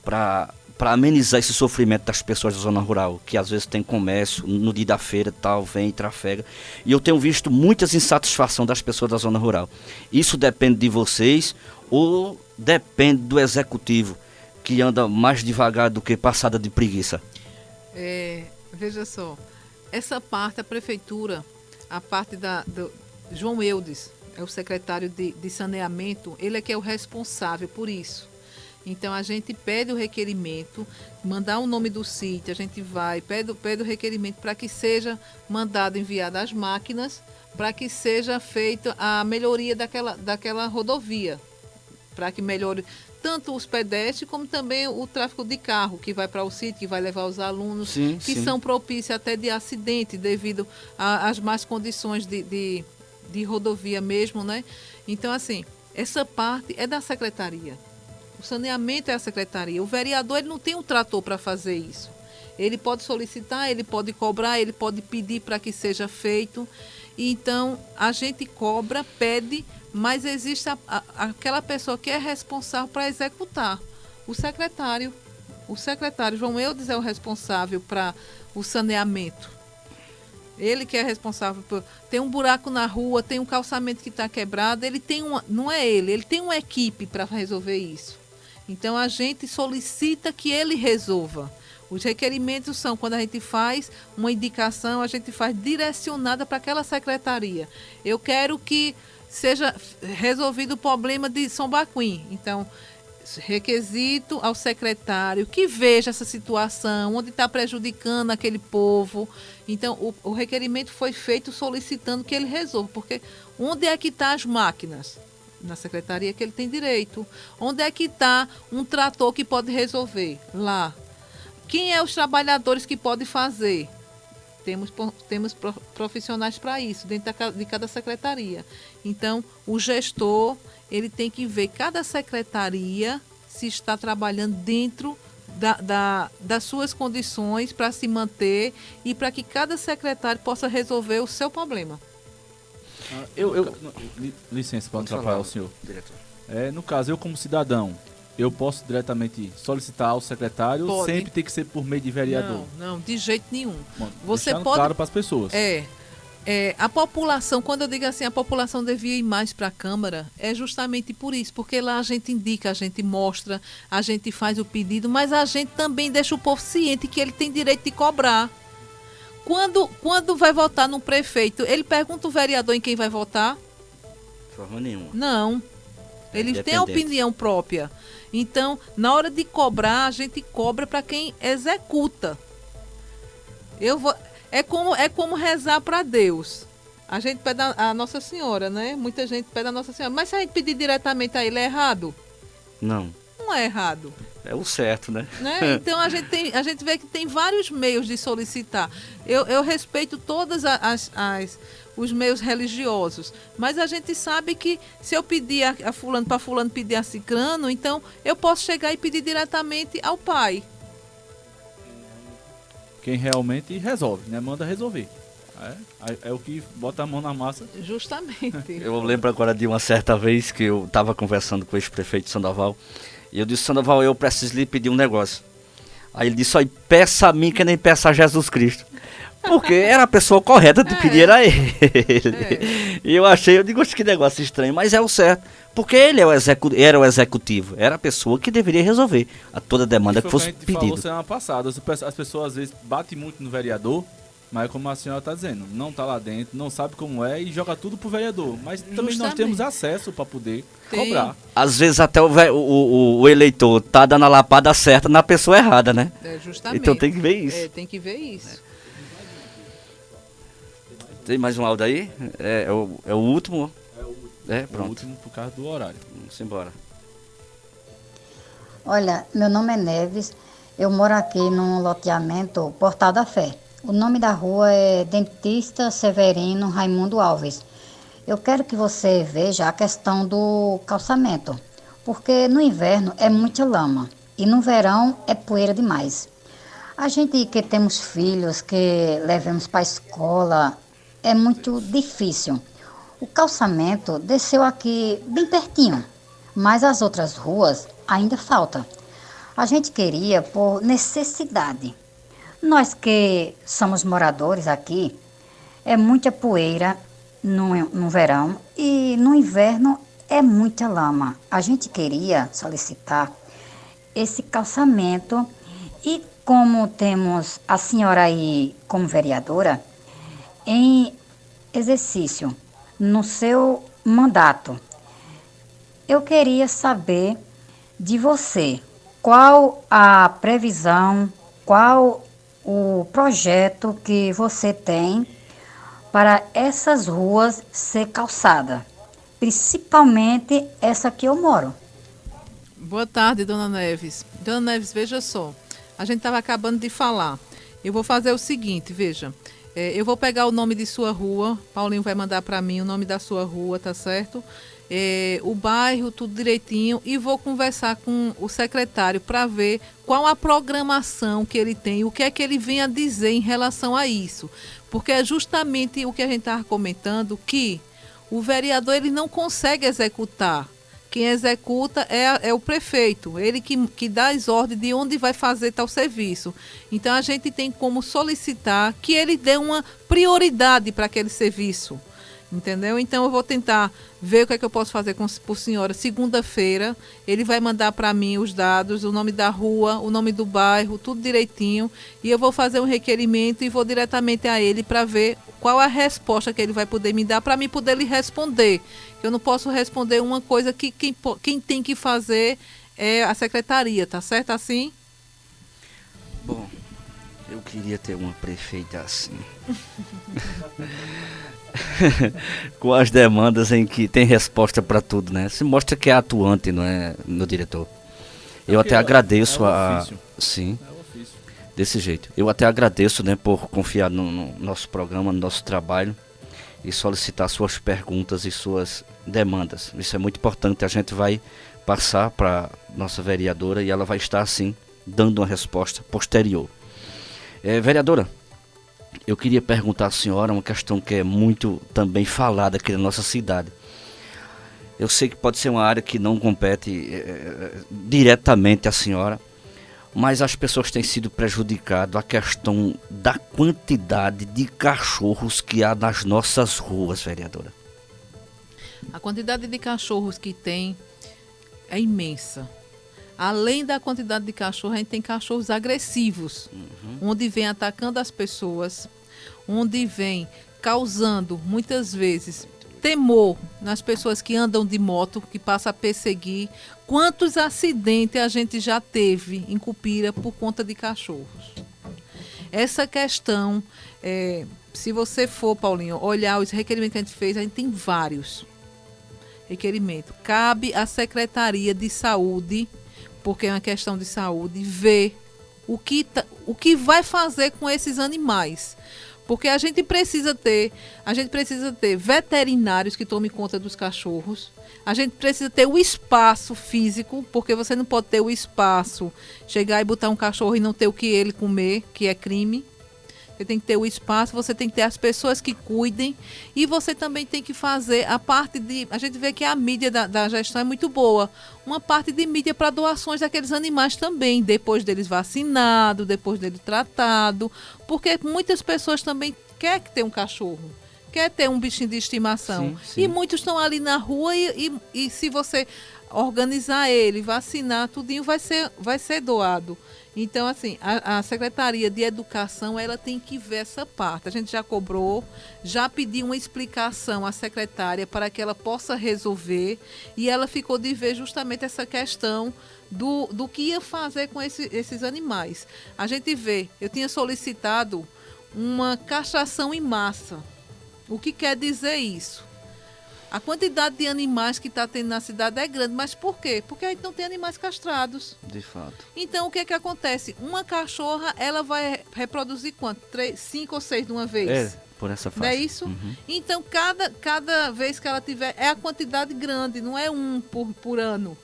para amenizar esse sofrimento das pessoas da zona rural, que às vezes tem comércio, no dia da feira tal, vem e trafega, e eu tenho visto muitas insatisfação das pessoas da zona rural. Isso depende de vocês ou depende do executivo, que anda mais devagar do que passada de preguiça? Veja só, essa parte, a prefeitura, a parte do João Eudes, é o secretário de saneamento, ele é que é o responsável por isso. Então a gente pede o requerimento, mandar o nome do sítio, a gente vai, pede o requerimento para que seja mandado, enviado as máquinas, para que seja feita a melhoria daquela rodovia, para que melhore tanto os pedestres como também o tráfego de carro que vai para o sítio, que vai levar os alunos, que são propícios até de acidente devido às más condições de rodovia mesmo, né? Então, assim, essa parte é da secretaria. O saneamento é a secretaria. O vereador, ele não tem um trator para fazer isso. Ele pode solicitar, ele pode cobrar, ele pode pedir para que seja feito. Então, a gente cobra, pede, mas existe aquela pessoa que é responsável para executar. O secretário João Eudes é o responsável para o saneamento. Ele que é responsável por... Tem um buraco na rua, tem um calçamento que está quebrado, ele tem não é ele tem uma equipe para resolver isso. Então, a gente solicita que ele resolva. Os requerimentos são, quando a gente faz uma indicação, a gente faz direcionada para aquela secretaria. Eu quero que seja resolvido o problema de São Baquim. Então, requisito ao secretário que veja essa situação, onde está prejudicando aquele povo. Então, o requerimento foi feito solicitando que ele resolva, porque onde é que estão as máquinas? Na secretaria que ele tem direito. Onde é que está um trator que pode resolver? Lá. Quem é os trabalhadores que podem fazer? Temos profissionais para isso, dentro de cada secretaria. Então, o gestor, ele tem que ver cada secretaria se está trabalhando dentro das suas condições para se manter e para que cada secretário possa resolver o seu problema. Licença para atrapalhar o senhor. Diretor. No caso, eu como cidadão, eu posso diretamente solicitar ao secretário, Pode. sempre tem que ser por meio de vereador? Não, de jeito nenhum. Bom, Você deixando pode... claro para as pessoas. A população, quando eu digo assim, a população devia ir mais para a Câmara, é justamente por isso, porque lá a gente indica, a gente mostra, a gente faz o pedido, mas a gente também deixa o povo ciente que ele tem direito de cobrar. Quando vai votar no prefeito, ele pergunta o vereador em quem vai votar? De forma nenhuma. Não. Eles têm a opinião própria. Então, na hora de cobrar, a gente cobra para quem executa. É como rezar para Deus. A gente pede a Nossa Senhora, né? Muita gente pede a Nossa Senhora. Mas se a gente pedir diretamente a ele, é errado? Não. Não é errado. É o certo, né? Então, a gente vê que tem vários meios de solicitar. Eu respeito todos os meios religiosos, mas a gente sabe que se eu pedir a fulano, para fulano pedir a cicrano, então eu posso chegar e pedir diretamente ao pai. Quem realmente resolve, né? Manda resolver. É o que bota a mão na massa. Justamente. Eu lembro agora de uma certa vez que eu estava conversando com o ex-prefeito de Sandoval. E eu disse, Sandoval, eu preciso lhe pedir um negócio. Aí ele disse, olha, peça a mim que nem peça a Jesus Cristo. Porque era a pessoa correta de pedir a ele. E eu digo, que negócio estranho, mas é o certo. Porque ele era o executivo, era a pessoa que deveria resolver a toda demanda que fosse pedida. Falou semana passada, as pessoas às vezes batem muito no vereador, mas como a senhora está dizendo, não está lá dentro, não sabe como é e joga tudo pro vereador. Mas também nós temos acesso para poder cobrar. Às vezes até o eleitor tá dando a lapada certa na pessoa errada, né? Justamente. Então tem que ver isso. Tem que ver isso. Tem mais um áudio aí? É o último? Pronto. O último por causa do horário. Vamos embora. Olha, meu nome é Neves, eu moro aqui no loteamento Portal da Fé. O nome da rua é Dentista Severino Raimundo Alves. Eu quero que você veja a questão do calçamento, porque no inverno é muita lama e no verão é poeira demais. A gente que temos filhos, que levamos para a escola, é muito difícil. O calçamento desceu aqui bem pertinho, mas as outras ruas ainda falta. A gente queria por necessidade. Nós que somos moradores aqui, é muita poeira no verão e no inverno é muita lama. A gente queria solicitar esse calçamento e como temos a senhora aí como vereadora, em exercício, no seu mandato, eu queria saber de você qual a previsão, qual o projeto que você tem para essas ruas ser calçada, principalmente essa que eu moro. Boa tarde, dona Neves. Dona Neves, veja só, a gente estava acabando de falar. Eu vou fazer o seguinte, veja, eu vou pegar o nome de sua rua, Paulinho vai mandar para mim o nome da sua rua, tá certo? O bairro, tudo direitinho, e vou conversar com o secretário para ver qual a programação que ele tem, o que é que ele vem a dizer em relação a isso. Porque é justamente o que a gente estava comentando, que o vereador ele não consegue executar. Quem executa é o prefeito, ele que dá as ordens de onde vai fazer tal serviço. Então a gente tem como solicitar que ele dê uma prioridade para aquele serviço. Entendeu? Então eu vou tentar ver o que é que eu posso fazer por senhora. Segunda-feira ele vai mandar para mim os dados, o nome da rua, o nome do bairro, tudo direitinho. E eu vou fazer um requerimento e vou diretamente a ele para ver qual a resposta que ele vai poder me dar para mim poder lhe responder. Eu não posso responder uma coisa que quem tem que fazer é a secretaria, tá certo assim? Bom, eu queria ter uma prefeita assim. Com as demandas em que tem resposta para tudo, né? Se mostra que é atuante, não é, meu diretor? Eu até agradeço sim, desse jeito. Eu até agradeço, né, por confiar no nosso programa, no nosso trabalho e solicitar suas perguntas e suas demandas. Isso é muito importante. A gente vai passar para nossa vereadora e ela vai estar assim dando uma resposta posterior. Vereadora, eu queria perguntar à senhora uma questão que é muito também falada aqui na nossa cidade. Eu sei que pode ser uma área que não compete diretamente à senhora, mas as pessoas têm sido prejudicadas. A questão da quantidade de cachorros que há nas nossas ruas, vereadora. A quantidade de cachorros que tem é imensa. Além da quantidade de cachorros, a gente tem cachorros agressivos, onde vem atacando as pessoas, onde vem causando, muitas vezes, temor nas pessoas que andam de moto, que passam a perseguir. Quantos acidentes a gente já teve em Cupira por conta de cachorros? Essa questão, se você for, Paulinho, olhar os requerimentos que a gente fez, a gente tem vários requerimentos. Cabe à Secretaria de Saúde, porque é uma questão de saúde, ver o que vai fazer com esses animais. Porque a gente precisa ter veterinários que tomem conta dos cachorros. A gente precisa ter o espaço físico, porque você não pode ter o espaço, chegar e botar um cachorro e não ter o que ele comer, que é crime. você tem que ter o espaço, você tem que ter as pessoas que cuidem e você também tem que fazer a parte de... A gente vê que a mídia da gestão é muito boa. Uma parte de mídia para doações daqueles animais também, depois deles vacinados, depois deles tratados, porque muitas pessoas também querem ter um cachorro, quer ter um bichinho de estimação. Sim, sim. E muitos estão ali na rua e se você organizar ele, vacinar, tudinho vai ser doado. Então, assim, a Secretaria de Educação, ela tem que ver essa parte. A gente já cobrou, já pediu uma explicação à secretária para que ela possa resolver e ela ficou de ver justamente essa questão do que ia fazer com esses animais. A gente vê, eu tinha solicitado uma castração em massa. O que quer dizer isso? A quantidade de animais que está tendo na cidade é grande, mas por quê? Porque a gente não tem animais castrados. De fato. Então, o que acontece? Uma cachorra, ela vai reproduzir quanto? 5 ou 6 de uma vez? Por essa fase. Não é isso? Uhum. Então, cada vez que ela tiver, é a quantidade grande, não é um por ano.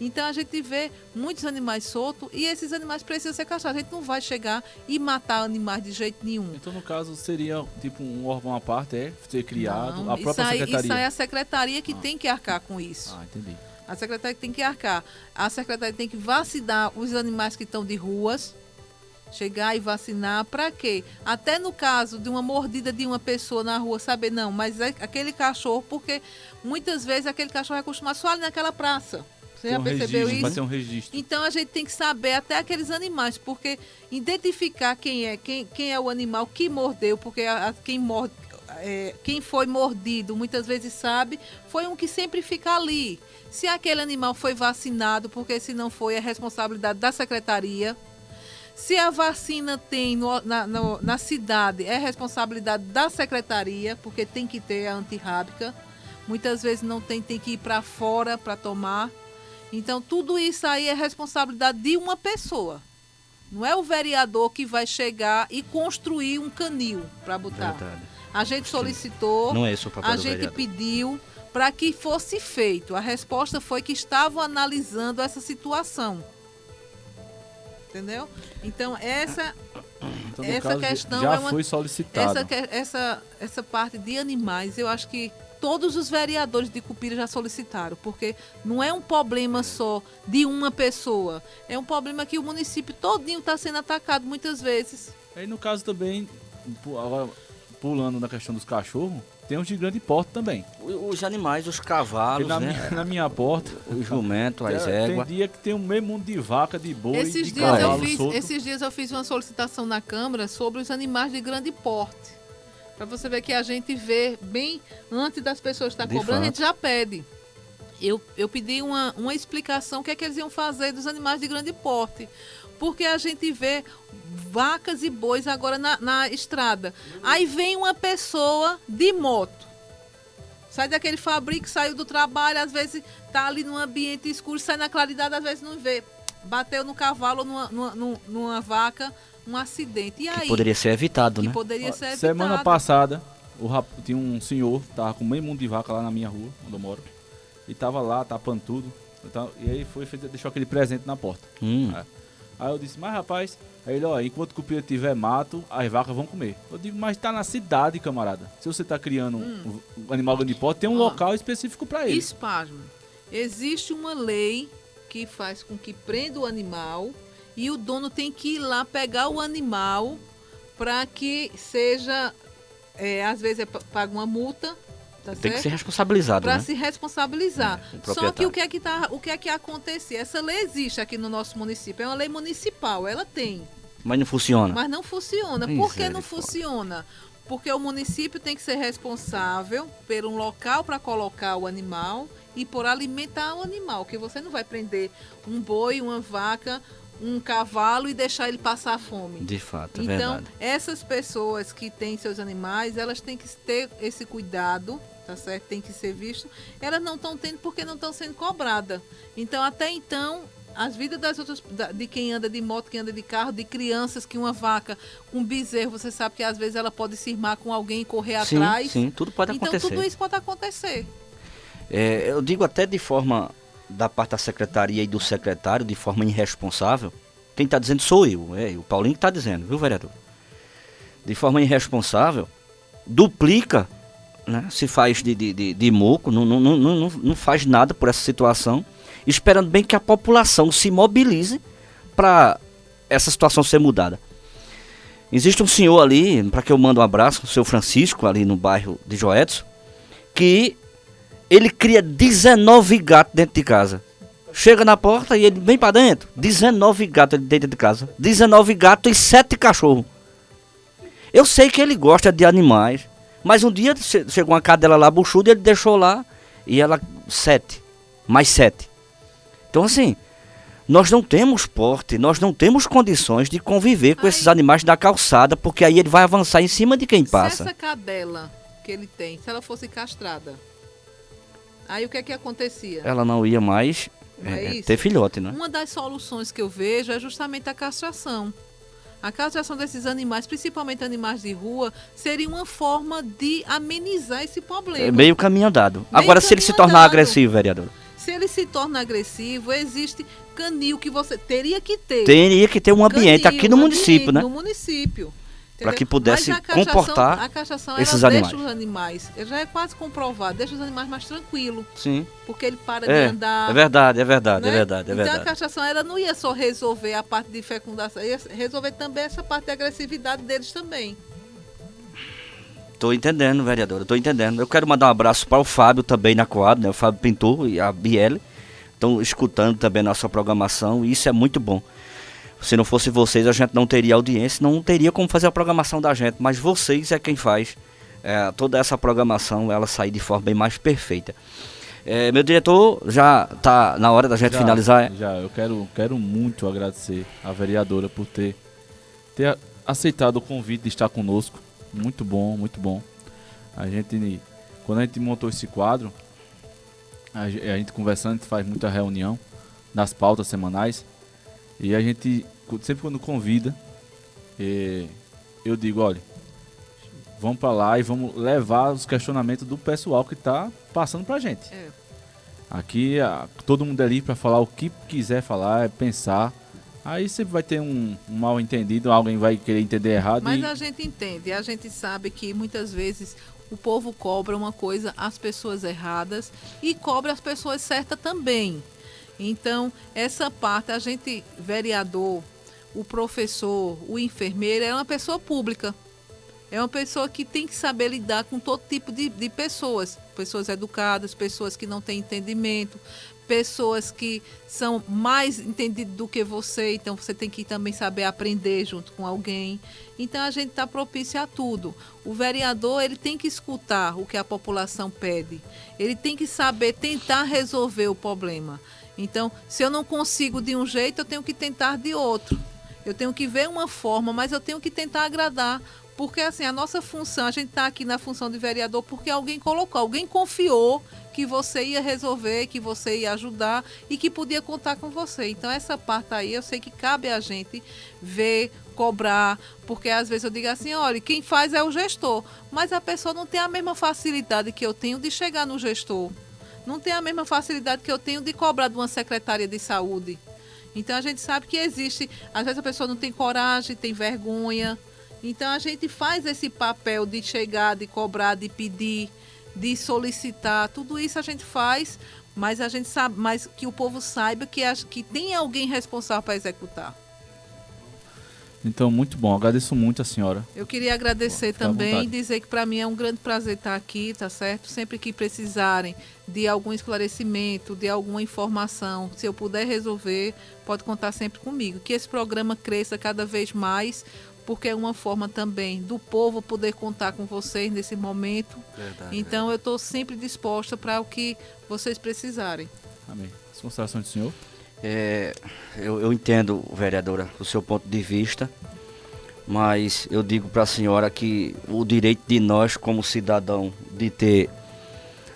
Então, a gente vê muitos animais soltos e esses animais precisam ser castrados. A gente não vai chegar e matar animais de jeito nenhum. Então, no caso, seria tipo um órgão à parte, ser criado, Não, a própria secretaria. Isso aí é a secretaria que tem que arcar com isso. Ah, entendi. A secretaria que tem que arcar. A secretaria tem que vacinar os animais que estão de ruas. Chegar e vacinar, para quê? Até no caso de uma mordida de uma pessoa na rua, saber, não, mas é aquele cachorro, porque muitas vezes aquele cachorro é acostumado só ali naquela praça. Você já percebeu isso? Vai ter um registro. Então a gente tem que saber até aqueles animais, porque identificar quem é o animal que mordeu, porque quem foi mordido muitas vezes sabe, foi um que sempre fica ali. Se aquele animal foi vacinado, porque se não foi, é responsabilidade da secretaria. Se a vacina tem na cidade, é responsabilidade da secretaria, porque tem que ter a antirrábica. Muitas vezes não tem que ir para fora para tomar. Então, tudo isso aí é responsabilidade de uma pessoa. Não é o vereador que vai chegar e construir um canil para botar. Verdade. A gente solicitou, Não é esse o papel a do gente vereador. pediu para que fosse feito. A resposta foi que estavam analisando essa situação. Entendeu? Então, Então, no essa caso, questão já é uma... foi solicitado. Essa parte de animais, eu acho que todos os vereadores de Cupira já solicitaram, porque não é um problema só de uma pessoa, é um problema que o município todinho está sendo atacado muitas vezes. Aí, no caso também, agora pulando na questão dos cachorros, tem os de grande porte também. Os animais, os cavalos, né? Na minha porta, O jumento, as tem éguas. dia que tem um meio mundo de vaca, de boi, Esses de dias, cavalo solto. esses dias eu fiz uma solicitação na Câmara sobre os animais de grande porte. Para você ver que a gente vê bem antes das pessoas estar De cobrando, a fato. gente já pede. Eu pedi uma explicação o que é que eles iam fazer dos animais de grande porte. Porque a gente vê vacas e bois agora na estrada. Aí vem uma pessoa de moto. Sai daquele fabrico, saiu do trabalho, às vezes tá ali num ambiente escuro, sai na claridade, às vezes não vê. Bateu no cavalo ou numa vaca, um acidente. E aí? Poderia ser evitado, Que né? poderia ser evitado. Semana passada, tinha um senhor, tava com meio mundo de vaca lá na minha rua, onde eu moro. E tava lá, tapando tudo. E aí deixou aquele presente na porta. Aí eu disse, mas rapaz, aí ele, ó, enquanto o Cupira tiver mato, as vacas vão comer. Eu digo, mas tá na cidade, camarada. Se você tá criando um animal grande porte, tem um local específico pra ele. Espasmo. Existe uma lei que faz com que prenda o animal e o dono tem que ir lá pegar o animal para que seja, às vezes paga uma multa, tá Tem que certo? ser responsabilizado, Para né? se responsabilizar. o Só que proprietário. o que é que acontece? Essa lei existe aqui no nosso município, é uma lei municipal, ela tem, Mas não funciona. mas não funciona. Por que não Misericórdia. funciona? Porque o município tem que ser responsável por um local para colocar o animal e por alimentar o animal, que você não vai prender um boi, uma vaca, um cavalo e deixar ele passar fome. De fato, é Então, verdade. essas pessoas que têm seus animais, elas têm que ter esse cuidado, tá certo? Tem que ser visto. Elas não estão tendo porque não estão sendo cobradas. Então, até então, as vidas das outras, de quem anda de moto, quem anda de carro, de crianças, que uma vaca, um bezerro, você sabe que às vezes ela pode se irmar com alguém e correr atrás. Sim, tudo pode Então, acontecer. tudo isso pode acontecer. Eu digo até de forma da parte da secretaria e do secretário, de forma irresponsável. Quem está dizendo sou eu, o Paulinho que está dizendo, viu, vereador? de forma irresponsável, duplica, né? Se faz de moco, não faz nada por essa situação, esperando bem que a população se mobilize para essa situação ser mudada. Existe um senhor ali, para que eu mando um abraço, o seu Francisco, ali no bairro de Joetson, que ele cria 19 gatos dentro de casa. Chega na porta e ele vem para dentro. 19 gatos dentro de casa. 19 gatos e 7 cachorros. Eu sei que ele gosta de animais, mas um dia chegou uma cadela lá buchuda, ele deixou lá e ela 7, mais 7. Então assim, nós não temos porte, nós não temos condições de conviver com esses animais da calçada, porque aí ele vai avançar em cima de quem passa. Se essa cadela que ele tem, se ela fosse castrada, aí o que é que acontecia? Ela não ia mais ter filhote, né? Uma das soluções que eu vejo é justamente a castração. A castração desses animais, principalmente animais de rua, seria uma forma de amenizar esse problema. É meio caminho andado. Agora, se ele se tornar agressivo, vereador? Se ele se torna agressivo, existe canil que você teria que ter. Teria que ter um ambiente aqui no município, né? No município. Para que pudesse comportar a castração, esses ela animais. deixa os animais, já é quase comprovado, deixa os animais mais tranquilos. Sim. Porque ele para de andar. É verdade, é né? verdade. Então a castração, ela não ia só resolver a parte de fecundação, ia resolver também essa parte de agressividade deles também. Tô entendendo, vereadora, tô entendendo. Eu quero mandar um abraço para o Fábio também na Coab, né? O Fábio Pintor e a Biele estão escutando também a nossa programação e isso é muito bom. Se não fosse vocês, a gente não teria audiência, não teria como fazer a programação da gente, mas vocês é quem faz toda essa programação, ela sair de forma bem mais perfeita. Meu diretor, já tá na hora da gente finalizar? Já, eu quero muito agradecer a vereadora por ter aceitado o convite de estar conosco. Muito bom, muito bom. Quando a gente montou esse quadro, a gente conversando, a gente faz muita reunião nas pautas semanais. E a gente, sempre quando convida, eu digo, olha, vamos para lá e vamos levar os questionamentos do pessoal que está passando pra gente. Aqui, todo mundo é livre para falar o que quiser falar, pensar. Aí sempre vai ter um mal entendido, alguém vai querer entender errado. Mas a gente entende, a gente sabe que muitas vezes o povo cobra uma coisa às pessoas erradas e cobra as pessoas certas também. Então, essa parte, a gente, vereador, o professor, o enfermeiro, é uma pessoa pública. É uma pessoa que tem que saber lidar com todo tipo de pessoas. Pessoas educadas, pessoas que não têm entendimento, pessoas que são mais entendidas do que você, então você tem que também saber aprender junto com alguém. Então a gente está propício a tudo. O vereador, ele tem que escutar o que a população pede. Ele tem que saber tentar resolver o problema. Então, se eu não consigo de um jeito, eu tenho que tentar de outro. Eu tenho que ver uma forma, mas eu tenho que tentar agradar. Porque assim, a nossa função, a gente está aqui na função de vereador porque alguém colocou, alguém confiou que você ia resolver, que você ia ajudar e que podia contar com você. Então essa parte aí eu sei que cabe a gente ver, cobrar, porque às vezes eu digo assim, olha, quem faz é o gestor, mas a pessoa não tem a mesma facilidade que eu tenho de chegar no gestor. Não tem a mesma facilidade que eu tenho de cobrar de uma secretária de saúde. Então a gente sabe que existe, às vezes a pessoa não tem coragem, tem vergonha. Então a gente faz esse papel de chegar, de cobrar, de pedir, de solicitar, tudo isso a gente faz, mas a gente sabe, mas que o povo saiba que tem alguém responsável para executar. Então, muito bom, agradeço muito a senhora. Eu queria agradecer também e dizer que para mim é um grande prazer estar aqui, tá certo? Sempre que precisarem de algum esclarecimento, de alguma informação, se eu puder resolver, pode contar sempre comigo. Que esse programa cresça cada vez mais, porque é uma forma também do povo poder contar com vocês nesse momento. Verdade, então, eu estou sempre disposta para o que vocês precisarem. Amém. As considerações do senhor? Eu entendo, vereadora, o seu ponto de vista, mas eu digo para a senhora que o direito de nós, como cidadão, de ter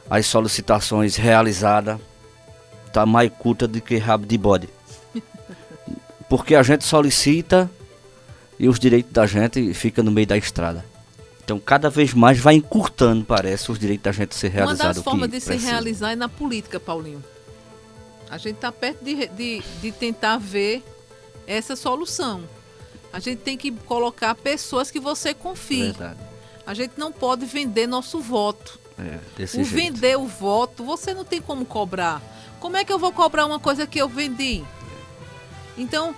as solicitações realizadas, está mais curta do que rabo de bode. Porque a gente solicita e os direitos da gente ficam no meio da estrada. Então, cada vez mais vai encurtando, parece, os direitos da gente ser realizados. Uma das formas de se realizar é na política, Paulinho. A gente está perto de tentar ver essa solução. A gente tem que colocar pessoas que você confie. Verdade. A gente não pode vender nosso voto. Desse O jeito. vender o voto, você não tem como cobrar. Como é que eu vou cobrar uma coisa que eu vendi? Então,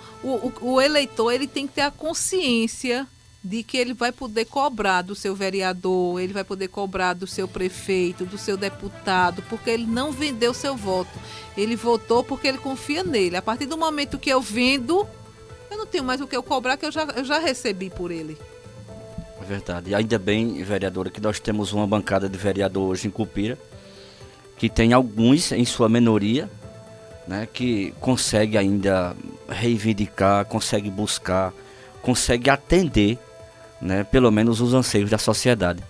o eleitor, ele tem que ter a consciência de que ele vai poder cobrar do seu vereador, ele vai poder cobrar do seu prefeito, do seu deputado, porque ele não vendeu seu voto. Ele votou porque ele confia nele. A partir do momento que eu vendo, eu não tenho mais o que eu cobrar, que eu já recebi por ele. É verdade. E ainda bem, vereadora, que nós temos uma bancada de vereador hoje em Cupira, que tem alguns, em sua minoria, né, que consegue ainda reivindicar, consegue buscar, consegue atender, né, pelo menos os anseios da sociedade.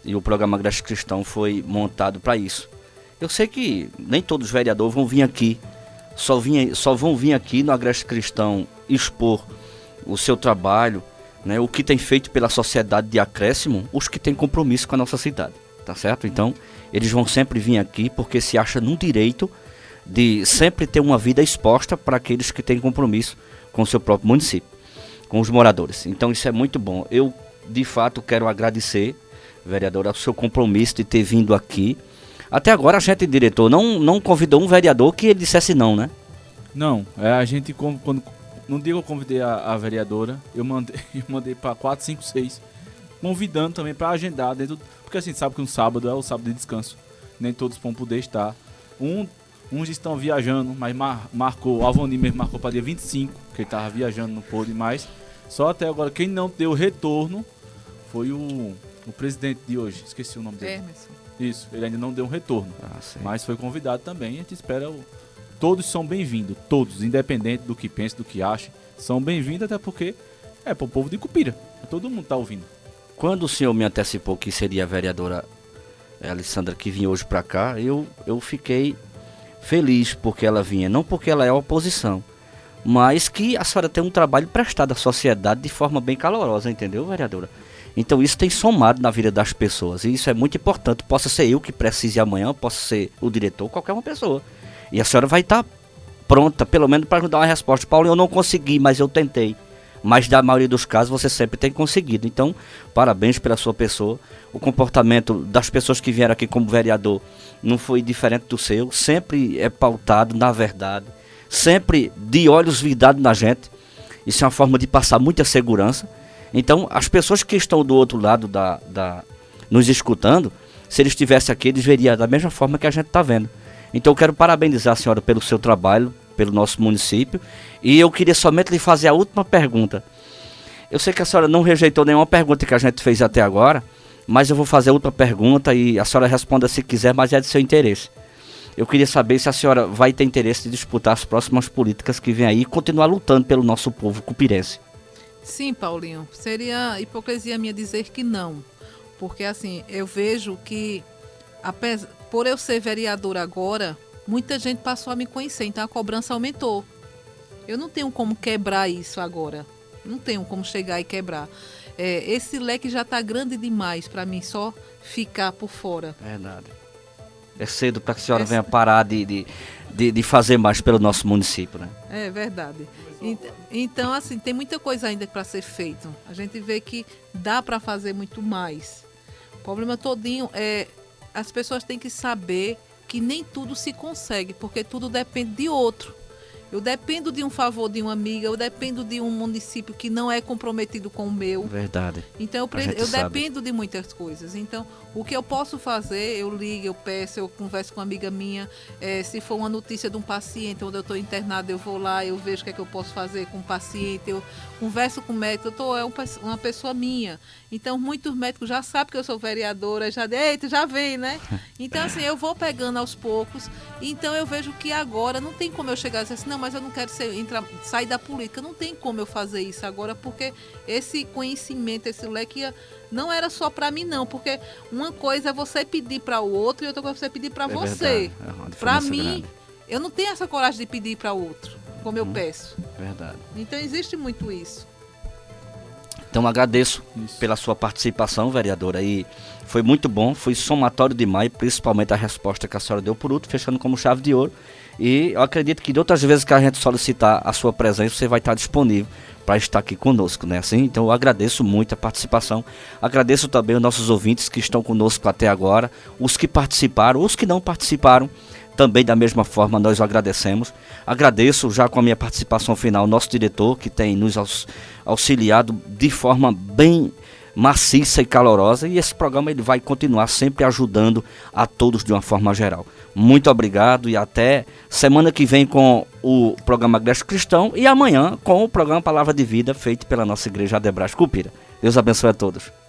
E o programa Agreste Cristão foi montado para isso. Eu sei que nem todos os vereadores vão vir aqui, só vão vir aqui no Agreste Cristão expor o seu trabalho, né, o que tem feito pela sociedade de acréscimo, os que têm compromisso com a nossa cidade, tá certo? Então, eles vão sempre vir aqui porque se acha no direito de sempre ter uma vida exposta para aqueles que têm compromisso com o seu próprio município, com os moradores. Então, isso é muito bom. Eu, de fato, quero agradecer, vereador, ao seu compromisso de ter vindo aqui. Até agora, a gente, diretor, não convidou um vereador que ele dissesse não, né? Não, a gente, quando no dia que eu convidei a vereadora, eu mandei para 4, 5, 6, convidando também para agendar dentro, porque a gente sabe que um sábado é o sábado de descanso, nem todos vão poder estar. Uns estão viajando, mas o Alvoni mesmo marcou para dia 25, que ele estava viajando, não pôde mais. Só até agora, quem não deu retorno foi o presidente de hoje, esqueci o nome dele. Emerson. Isso, ele ainda não deu um retorno, mas foi convidado também. A gente espera, todos são bem-vindos, todos, independente do que pense, do que ache, são bem-vindos, até porque é para o povo de Cupira, todo mundo está ouvindo. Quando o senhor me antecipou que seria a vereadora Alessandra que vinha hoje para cá, eu fiquei feliz porque ela vinha, não porque ela é oposição, mas que a senhora tem um trabalho prestado à sociedade de forma bem calorosa, entendeu, vereadora? Então isso tem somado na vida das pessoas e isso é muito importante. Possa ser eu que precise amanhã, possa ser o diretor, qualquer uma pessoa. E a senhora vai estar pronta, pelo menos para dar uma resposta. Paulo, eu não consegui, mas eu tentei. Mas da maioria dos casos você sempre tem conseguido. Então, parabéns pela sua pessoa. O comportamento das pessoas que vieram aqui como vereador não foi diferente do seu. Sempre é pautado na verdade. Sempre de olhos vidados na gente. Isso é uma forma de passar muita segurança. Então, as pessoas que estão do outro lado nos escutando, se eles estivessem aqui, eles veriam da mesma forma que a gente está vendo. Então, eu quero parabenizar a senhora pelo seu trabalho, pelo nosso município. E eu queria somente lhe fazer a última pergunta. Eu sei que a senhora não rejeitou nenhuma pergunta que a gente fez até agora, mas eu vou fazer outra pergunta e a senhora responda se quiser, mas é de seu interesse. Eu queria saber se a senhora vai ter interesse de disputar as próximas políticas que vêm aí e continuar lutando pelo nosso povo cupirense. Sim, Paulinho, seria hipocrisia minha dizer que não, porque assim, eu vejo que, por eu ser vereadora agora, muita gente passou a me conhecer, então a cobrança aumentou. Eu não tenho como quebrar isso agora, não tenho como chegar e quebrar. Esse leque já está grande demais para mim só ficar por fora. Verdade. É cedo para que a senhora venha parar de fazer mais pelo nosso município, né? É verdade. Então, assim, tem muita coisa ainda para ser feito. A gente vê que dá para fazer muito mais. O problema todinho é as pessoas têm que saber que nem tudo se consegue, porque tudo depende de outro. Eu dependo de um favor de uma amiga, eu dependo de um município que não é comprometido com o meu. Verdade. Então eu dependo de muitas coisas. Então, o que eu posso fazer, eu ligo, eu peço, eu converso com uma amiga minha. Se for uma notícia de um paciente onde eu estou internado, eu vou lá, eu vejo o que é que eu posso fazer com o paciente, eu converso com o médico, uma pessoa minha. Então, muitos médicos já sabem que eu sou vereadora, eita, já vem, né? Então, assim, eu vou pegando aos poucos. Então, eu vejo que agora não tem como eu chegar e dizer assim, não, mas eu não quero sair da política. Não tem como eu fazer isso agora, porque esse conhecimento, esse leque, não era só para mim, não. Porque uma coisa é você pedir para o outro e outra coisa é você pedir para você. Para mim, grande. Eu não tenho essa coragem de pedir para o outro, como eu peço. Verdade. Então, existe muito isso. Então agradeço Isso. pela sua participação, vereadora, e foi muito bom, foi somatório demais, principalmente a resposta que a senhora deu por último, fechando como chave de ouro. E eu acredito que de outras vezes que a gente solicitar a sua presença, você vai estar disponível para estar aqui conosco, né? Assim, então eu agradeço muito a participação, agradeço também os nossos ouvintes que estão conosco até agora, os que participaram, os que não participaram, também da mesma forma nós o agradecemos. Agradeço já com a minha participação final o nosso diretor, que tem nos auxiliado de forma bem maciça e calorosa, e esse programa ele vai continuar sempre ajudando a todos de uma forma geral. Muito obrigado e até semana que vem com o programa Agreste Cristão e amanhã com o programa Palavra de Vida feito pela nossa igreja Adebrás Cupira. Deus abençoe a todos.